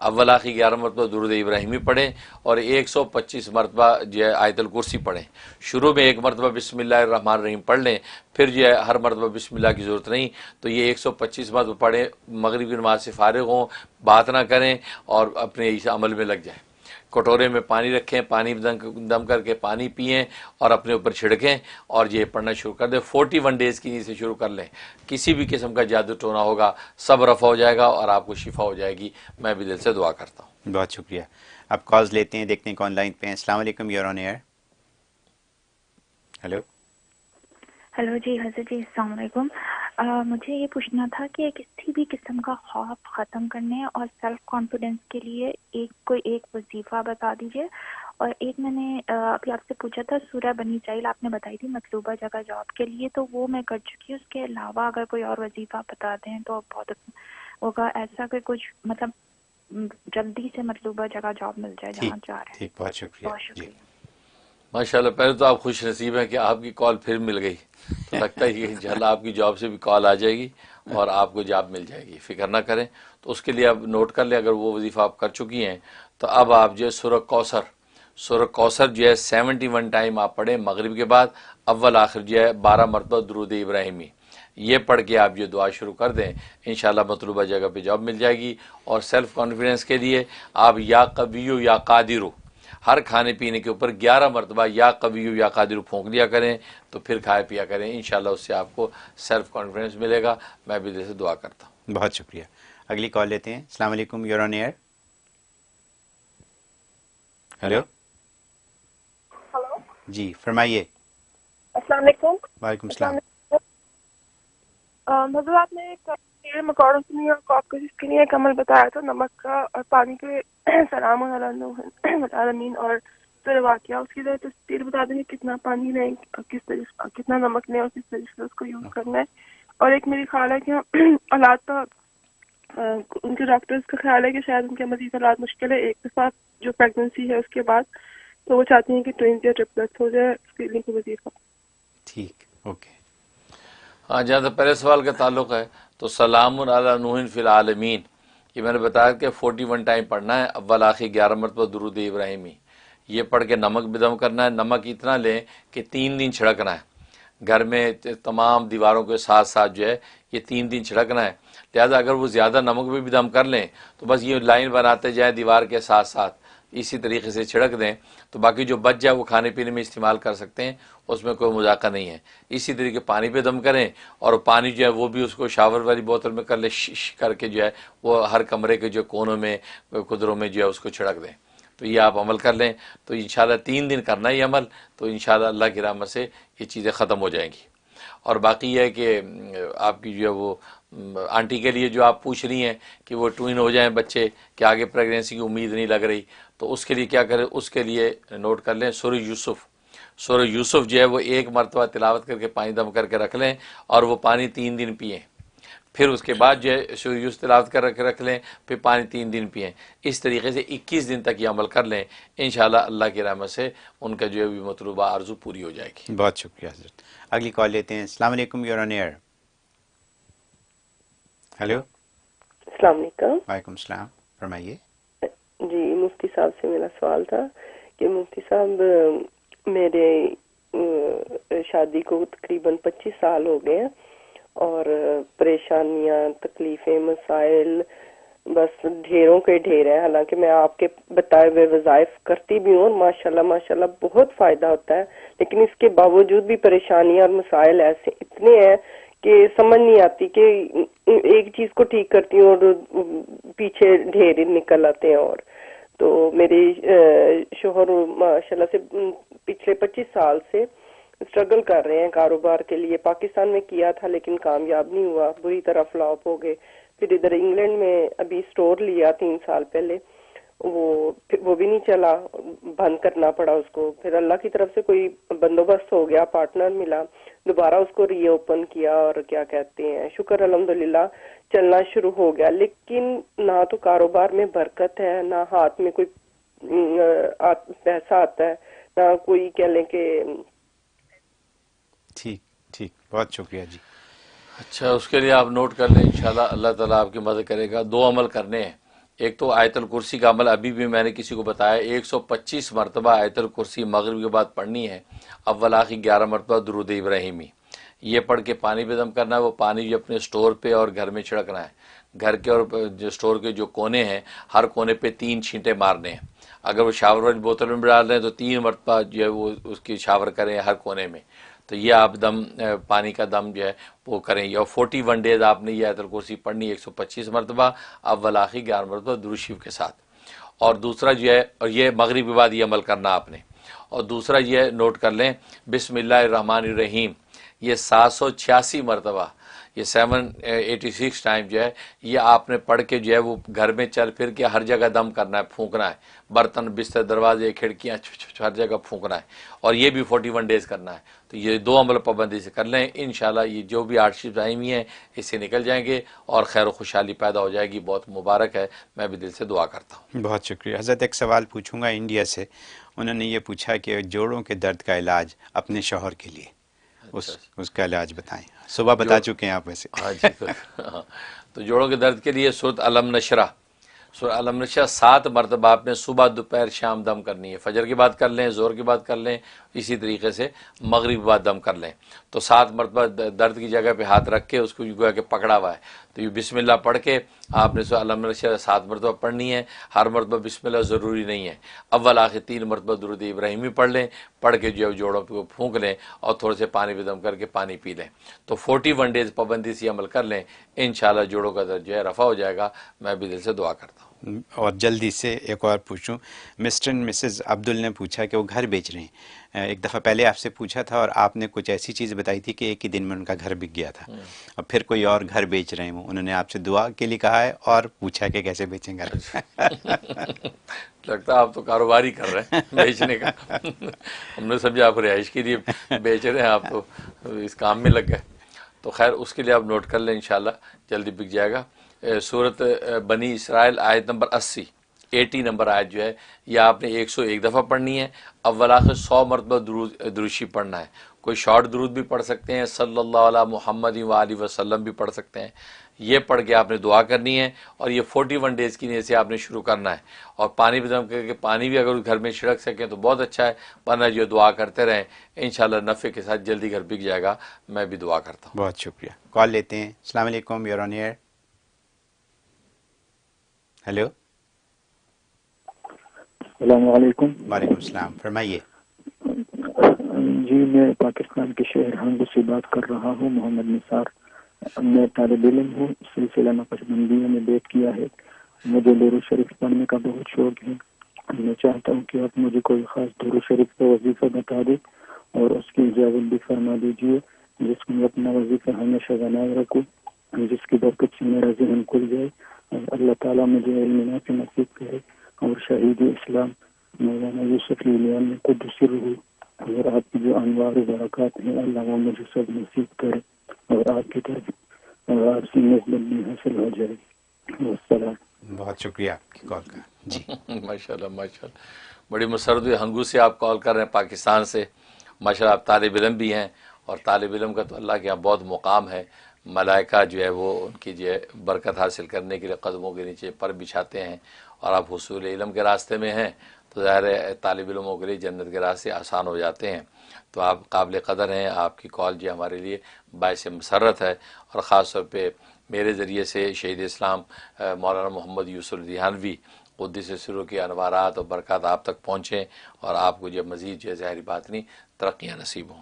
اول آخر 11 مرتبہ درود ابراہیمی پڑھیں اور 125 مرتبہ جو ہے آیت الکرسی پڑھیں. شروع میں 1 مرتبہ بسم اللہ الرحمن الرحیم پڑھ لیں، پھر جو ہے ہر مرتبہ بسم اللہ کی ضرورت نہیں. تو یہ 125 مرتبہ پڑھیں، مغرب کی نماز سے فارغ ہوں، بات نہ کریں اور اپنے اس عمل میں لگ جائیں. کٹورے میں پانی رکھیں، پانی دم کر کے پانی پئیں اور اپنے اوپر چھڑکیں اور یہ پڑھنا شروع کر دیں. 41 ڈیز کی نیت سے شروع کر لیں. کسی بھی قسم کا جادو ٹونا ہوگا سب رفع ہو جائے گا اور آپ کو شفا ہو جائے گی. میں بھی دل سے دعا کرتا ہوں. بہت شکریہ. آپ کالز لیتے ہیں، دیکھتے ہیں کون لائن پہ ہیں. السلام علیکم، you're on air. Hello hello جی حضرت جی السلام علیکم. مجھے یہ پوچھنا تھا کہ کسی بھی قسم کا خوف ختم کرنے اور سیلف کانفیڈنس کے لیے کوئی ایک وظیفہ بتا دیجیے. اور ایک میں نے ابھی آپ سے پوچھا تھا سورہ بنی اسرائیل آپ نے بتائی تھی مطلوبہ جگہ جاب کے لیے، تو وہ میں کر چکی ہوں. اس کے علاوہ اگر کوئی اور وظیفہ بتا دیں تو بہت ہوگا، ایسا کہ کچھ مطلب جلدی سے مطلوبہ جگہ جاب مل جائے جہاں چاہ رہے ہیں. بہت شکریہ. ماشاء اللہ، پہلے تو آپ خوش نصیب ہیں کہ آپ کی کال پھر مل گئی، تو لگتا ہے کہ انشاءاللہ آپ کی جاب سے بھی کال آ جائے گی اور آپ کو جاب مل جائے گی، فکر نہ کریں. تو اس کے لیے آپ نوٹ کر لیں، اگر وہ وظیفہ آپ کر چکی ہیں تو اب آپ جو ہے سورہ کوثر جو ہے 71 ٹائم آپ پڑھیں مغرب کے بعد، اول آخر جو ہے 12 مرتبہ درود ابراہیمی، یہ پڑھ کے آپ جو دعا شروع کر دیں انشاءاللہ مطلوبہ جگہ پہ جاب مل جائے گی. اور سیلف کانفیڈنس کے لیے آپ یا قویو یا قادرو ہر کھانے پینے کے اوپر 11 مرتبہ یا قویو یا قادرو پھونک لیا کریں، تو پھر کھایا پیا کریں، انشاءاللہ اس سے آپ کو سیلف کانفیڈنس ملے گا. میں بھی دل سے دعا کرتا ہوں. بہت شکریہ. اگلی کال لیتے ہیں. السلام علیکم، یور آن ایئر. ہیلو جی فرمائیے. السلام علیکم. وعلیکم السلام. مطلب آپ نے ایک مکوڑوں کے لیے اور کاکروچز کے لیے ایک عمل بتایا تھا، نمک کا اور پانی کے سلام علیہ اور پھر واقعہ اس کی تفصیل بتا دیں کہ کتنا پانی لیں، کتنا نمک لیں اور کس طریقے سے اس کو یوز کرنا ہے. اور ایک میری خیال ہے کہ اولاد کا ان کے ڈاکٹرز کا خیال ہے کہ شاید ان کے مزید اولاد مشکل ہے ایک دفعہ جو پریگننسی ہے اس کے بعد، تو وہ چاہتی ہیں کہ ٹوئنز یا ٹرپلٹس ہو جائے، اس کے لیے کوئی وظیفہ. ٹھیک، اوکے. ہاں، جہاں تک پہلے سوال کا تعلق ہے تو سلام علی نوح فی العالمین یہ میں نے بتایا کہ 41 ٹائم پڑھنا ہے، اول آخر 11 مرتبہ درود ابراہیمی، یہ پڑھ کے نمک بھی دم کرنا ہے. نمک اتنا لیں کہ 3 دن چھڑکنا ہے گھر میں تمام دیواروں کے ساتھ ساتھ جو ہے یہ 3 دن چھڑکنا ہے. لہذا اگر وہ زیادہ نمک بھی دم کر لیں تو بس یہ لائن بناتے جائیں دیوار کے ساتھ ساتھ، اسی طریقے سے چھڑک دیں، تو باقی جو بچ جائے وہ کھانے پینے میں استعمال کر سکتے ہیں، اس میں کوئی مذاکرہ نہیں ہے. اسی طریقے پانی پہ دم کریں، اور پانی جو ہے وہ بھی اس کو شاور والی بوتل میں کر لے، کر کے جو ہے وہ ہر کمرے کے جو کونوں میں قدروں میں جو ہے اس کو چھڑک دیں. تو یہ آپ عمل کر لیں تو انشاءاللہ 3 دن کرنا ہے یہ عمل، تو انشاءاللہ اللہ کی رحمت سے یہ چیزیں ختم ہو جائیں گی. اور باقی یہ ہے کہ آپ کی جو ہے وہ آنٹی کے لیے جو آپ پوچھ رہی ہیں کہ وہ ٹوئن ہو جائیں بچے کہ آگے پریگنینسی کی امید نہیں لگ رہی، تو اس کے لیے کیا کریں، اس کے لیے نوٹ کر لیں سورہ یوسف جو ہے وہ 1 مرتبہ تلاوت کر کے پانی دم کر کے رکھ لیں، اور وہ پانی 3 دن پئیں. پھر اس کے بعد جو ہے سورہ یوسف تلاوت کر کے رکھ لیں، پھر پانی 3 دن پئیں. اس طریقے سے 21 دن تک یہ عمل کر لیں، انشاءاللہ اللہ کی رحمت سے ان کا جو ہے مطلوبہ آرزو پوری ہو جائے گی. بہت شکریہ حضرت. اگلی کال لیتے ہیں. السلام علیکم، یور آن ایئر. ہیلو. السلام علیکم. وعلیکم السلام، فرمائیے. جی مفتی صاحب سے میرا سوال تھا کہ مفتی صاحب میرے شادی کو تقریباً 25 سال ہو گئے ہیں، اور پریشانیاں، تکلیفیں، مسائل بس ڈھیروں کے ڈھیر ہیں. حالانکہ میں آپ کے بتائے ہوئے وظائف کرتی بھی ہوں اور ماشاءاللہ بہت فائدہ ہوتا ہے، لیکن اس کے باوجود بھی پریشانیاں اور مسائل ایسے اتنے ہیں کہ سمجھ نہیں آتی کہ ایک چیز کو ٹھیک کرتی ہوں اور پیچھے ڈھیر نکل آتے ہیں. اور تو میرے شوہر ماشاءاللہ سے پچھلے 25 سال سے اسٹرگل کر رہے ہیں کاروبار کے لیے. پاکستان میں کیا تھا لیکن کامیاب نہیں ہوا، بری طرح فلاپ ہو گئے. پھر ادھر انگلینڈ میں ابھی سٹور لیا 3 سال پہلے، وہ بھی نہیں چلا، بند کرنا پڑا اس کو. پھر اللہ کی طرف سے کوئی بندوبست ہو گیا، پارٹنر ملا، دوبارہ اس کو ری اوپن کیا، اور کیا کہتے ہیں شکر الحمدللہ چلنا شروع ہو گیا. لیکن نہ تو کاروبار میں برکت ہے، نہ ہاتھ میں کوئی پیسہ آتا ہے، نہ کوئی کہہ لیں کہ. ٹھیک، بہت شکریہ جی. اچھا، اس کے لیے آپ نوٹ کر لیں، انشاءاللہ اللہ تعالیٰ آپ کی مدد کرے گا. 2 عمل کرنے ہیں. ایک تو آیت الکرسی کا عمل ابھی بھی میں نے کسی کو بتایا، 125 مرتبہ آیت الکرسی مغرب کے بعد پڑھنی ہے، اول آخر 11 مرتبہ درود ابراہیمی. یہ پڑھ کے پانی پہ دم کرنا ہے. وہ پانی جو اپنے سٹور پہ اور گھر میں چھڑکنا ہے. گھر کے اور جو سٹور کے جو کونے ہیں ہر کونے پہ 3 چھینٹے مارنے ہیں. اگر وہ شاور والی بوتل میں ڈال رہے ہیں تو 3 مرتبہ جو ہے وہ اس کی شاور کریں ہر کونے میں. تو یہ آپ دم پانی کا دم جو ہے وہ کریں. اور 41 ڈیز آپ نے یہ آیت الکرسی پڑھنی 125 مرتبہ، اول آخر 11 مرتبہ درود شریف کے ساتھ. اور دوسرا جو ہے، اور یہ مغرب کے بعد یہ عمل کرنا آپ نے. اور دوسرا یہ نوٹ کر لیں، بسم اللہ الرحمن الرحیم، یہ 786 مرتبہ یہ 786 ٹائم جو ہے یہ آپ نے پڑھ کے جو ہے وہ گھر میں چل پھر کے ہر جگہ دم کرنا ہے، پھونکنا ہے، برتن بستر دروازے کھڑکیاں ہر جگہ پھونکنا ہے، اور یہ بھی 41 ڈیز کرنا ہے۔ تو یہ 2 عمل پابندی سے کر لیں، انشاءاللہ یہ جو بھی ہارڈشپ آئی ہوئی ہیں اس سے نکل جائیں گے اور خیر و خوشحالی پیدا ہو جائے گی۔ بہت مبارک ہے، میں بھی دل سے دعا کرتا ہوں۔ بہت شکریہ حضرت۔ ایک سوال پوچھوں گا انڈیا سے، انہوں نے یہ پوچھا کہ جوڑوں کے درد کا علاج اپنے شوہر کے لیے، اس کا علاج بتائیں۔ صبح بتا چکے ہیں آپ ویسے۔ ہاں جی، تو جوڑوں کے درد کے لیے سورۃ علم نشرہ، سورۃ علم نشرہ 7 مرتبہ آپ نے صبح دوپہر شام دم کرنی ہے۔ فجر کی بات کر لیں، زور کی بات کر لیں، اسی طریقے سے مغرب کی بات دم کر لیں۔ تو 7 مرتبہ درد کی جگہ پہ ہاتھ رکھ کے اس کو گویا کہ پکڑا ہوا ہے، تو یہ بسم اللہ پڑھ کے آپ نے سورۃ علم نشرہ 7 مرتبہ پڑھنی ہے۔ ہر مرتبہ بسم اللہ ضروری نہیں ہے، اول آخر 3 مرتبہ درود ابراہیمی پڑھ لیں، پڑھ کے جو جوڑوں پہ پھونک لیں اور تھوڑے سے پانی پہ دم کر کے پانی پی لیں۔ تو 41 ڈیز پابندی سے عمل کر لیں، انشاءاللہ جوڑوں کا درد جو ہے رفع ہو جائے گا۔ میں بھی دل سے دعا کرتا ہوں۔ اور جلدی سے ایک اور پوچھوں، مسٹر اینڈ مسز عبدل نے پوچھا کہ وہ گھر بیچ رہے ہیں۔ ایک دفعہ پہلے آپ سے پوچھا تھا اور آپ نے کچھ ایسی چیز بتائی تھی کہ ایک ہی دن میں ان کا گھر بک گیا تھا، اور پھر کوئی اور گھر بیچ رہے ہیں، انہوں نے آپ سے دعا کے لیے کہا ہے اور پوچھا کہ کیسے بیچیں گھر۔ لگتا ہے آپ تو کاروباری کر رہے ہیں بیچنے کا، ہم نے سمجھا آپ رہائش کے لیے بیچ رہے ہیں، آپ تو اس کام میں لگ گئے۔ تو خیر اس کے لیے آپ نوٹ کر لیں، انشاءاللہ جلدی بک جائے گا۔ سورۃ بنی اسرائیل آیت نمبر 80 نمبر آیت جو ہے یہ آپ نے 101 دفعہ پڑھنی ہے، اول آخر 100 مرتبہ دروشی پڑھنا ہے۔ کوئی شارٹ درود بھی پڑھ سکتے ہیں، صلی اللہ علیہ محمد وآلہ وسلم بھی پڑھ سکتے ہیں۔ یہ پڑھ کے آپ نے دعا کرنی ہے، اور یہ 41 ڈیز کی نیت سے آپ نے شروع کرنا ہے۔ اور پانی بھی دم کر کے، پانی بھی اگر گھر میں چھڑک سکیں تو بہت اچھا ہے، ورنہ جو دعا کرتے رہیں انشاءاللہ نفع کے ساتھ جلدی گھر بک جائے گا۔ میں بھی دعا کرتا ہوں۔ بہت شکریہ۔ کال لیتے ہیں۔ السلام علیکم، یور آن ایئر۔ ہیلو، السلام علیکم۔ وعلیکم السلام، فرمائیے۔ جی میں پاکستان کے شہر ہنگو سے بات کر رہا ہوں، محمد نثار۔ میں طالب علم ہوں، سلسلہ نقشبندیہ میں بیت کیا ہے۔ مجھے درود شریف پڑھنے کا بہت شوق ہے۔ میں چاہتا ہوں کہ آپ مجھے کوئی خاص درود شریف کا وظیفہ بتا دیں اور اس کی اجازت بھی فرما دیجیے، جس میں اپنا وظیفہ ہمیشہ بنائے رکھوں، جس کی برکت سے میرا ذہن کھل جائے اور اللہ تعالیٰ مجھے علم نافع نصیب کرے۔ اور شہید اسلام مولانا یوسف لیلیان قدس روح اور آپ کی جو انوار و برکات ہیں اللہ وہ مجھے سب نصیب کرے اور آپ کی طرف اور آپ سے نسبت بھی حاصل ہو جائے۔ والسلام۔ بہت شکریہ آپ کی کال کا۔ جی ماشاءاللہ ماشاءاللہ، بڑی مسرت ہنگو سے آپ کال کر رہے ہیں، پاکستان سے۔ ماشاءاللہ آپ طالب علم بھی ہیں، اور طالب علم کا تو اللہ کے یہاں بہت مقام ہے۔ ملائکہ جو ہے وہ ان کی جو ہے برکت حاصل کرنے کے لیے قدموں کے نیچے پر بچھاتے ہیں، اور آپ حصول علم کے راستے میں ہیں تو ظاہر ہے طالب علموں کے لیے جنت کے راستے آسان ہو جاتے ہیں۔ تو آپ قابل قدر ہیں، آپ کی کال جو ہمارے لیے باعث مسرت ہے، اور خاص طور پہ میرے ذریعے سے شہید اسلام مولانا محمد یوسف دیہانوی قدس سروں کے انوارات اور برکات آپ تک پہنچیں، اور آپ کو جو مزید جو ظاہری بات نہیں ترقیاں نصیب ہوں۔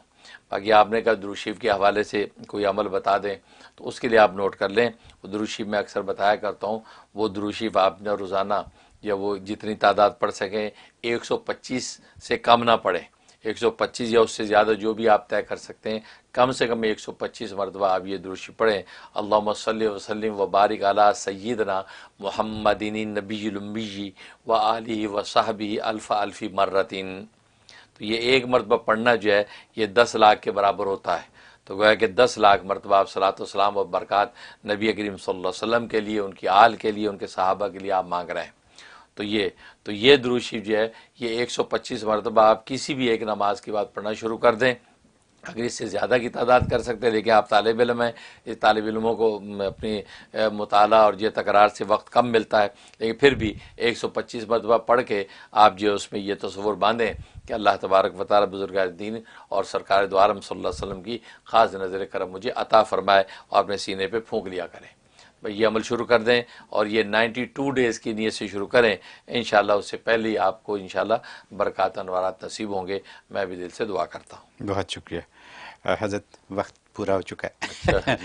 باقی آپ نے کہا درود شریف کے حوالے سے کوئی عمل بتا دیں، تو اس کے لیے آپ نوٹ کر لیں۔ وہ درود شریف میں اکثر بتایا کرتا ہوں، وہ درود شریف آپ نے روزانہ یا وہ جتنی تعداد پڑھ سکیں 125 سے کم نہ پڑھیں، 125 یا اس سے زیادہ جو بھی آپ طے کر سکتے ہیں، کم سے کم 125 مرتبہ آپ یہ درود شریف پڑھیں۔ اللہم صلی وسلم وبارک علی سیدنا محمد النبی الامی و آلہ و صحبہ الف الف مرتین۔ تو یہ ایک مرتبہ پڑھنا جو ہے یہ 10 لاکھ کے برابر ہوتا ہے۔ تو گویا کہ 10 لاکھ مرتبہ آپ صلاۃ و سلام و برکات نبی کریم صلی اللہ علیہ وسلم کے لیے، ان کی آل کے لیے، ان کے صحابہ کے لیے آپ مانگ رہے ہیں۔ تو یہ درود شریف جو ہے یہ 125 مرتبہ آپ کسی بھی ایک نماز کے بعد پڑھنا شروع کر دیں۔ اگر اس سے زیادہ کی تعداد کر سکتے ہیں، لیکن آپ طالب علم ہیں، اس طالب علموں کو اپنی مطالعہ اور یہ تکرار سے وقت کم ملتا ہے، لیکن پھر بھی 125 مرتبہ پڑھ کے آپ جو اس میں یہ تصور باندھیں کہ اللہ تبارک و تعالی بزرگان دین اور سرکار دو عالم صلی اللہ علیہ وسلم کی خاص نظر کرم مجھے عطا فرمائے، اور اپنے سینے پہ پھونک لیا کریں۔ یہ عمل شروع کر دیں، اور یہ 92 ڈیز کی نیت سے شروع کریں، انشاءاللہ اس سے پہلے ہی آپ کو انشاءاللہ برکات انوارات نصیب ہوں گے۔ میں بھی دل سے دعا کرتا ہوں۔ بہت شکریہ حضرت، وقت پورا ہو چکا ہے۔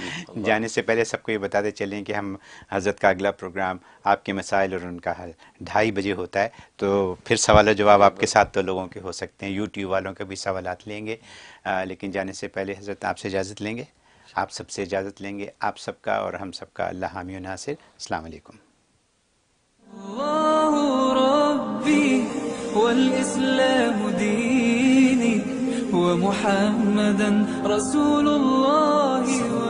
جانے سے پہلے سب کو یہ بتاتے چلیں کہ ہم حضرت کا اگلا پروگرام آپ کے مسائل اور ان کا حل 2:30 بجے ہوتا ہے، تو پھر سوال و جواب آپ کے ساتھ تو لوگوں کے ہو سکتے ہیں، یوٹیوب والوں کے بھی سوالات لیں گے، لیکن جانے سے پہلے حضرت آپ سے اجازت لیں گے۔ آپ سب سے اجازت لیں گے. آپ سب کا اور ہم سب کا اللہ حامی و ناصر. السلام علیکم. اللہ ربی والاسلام دینی ومحمدا رسول اللہ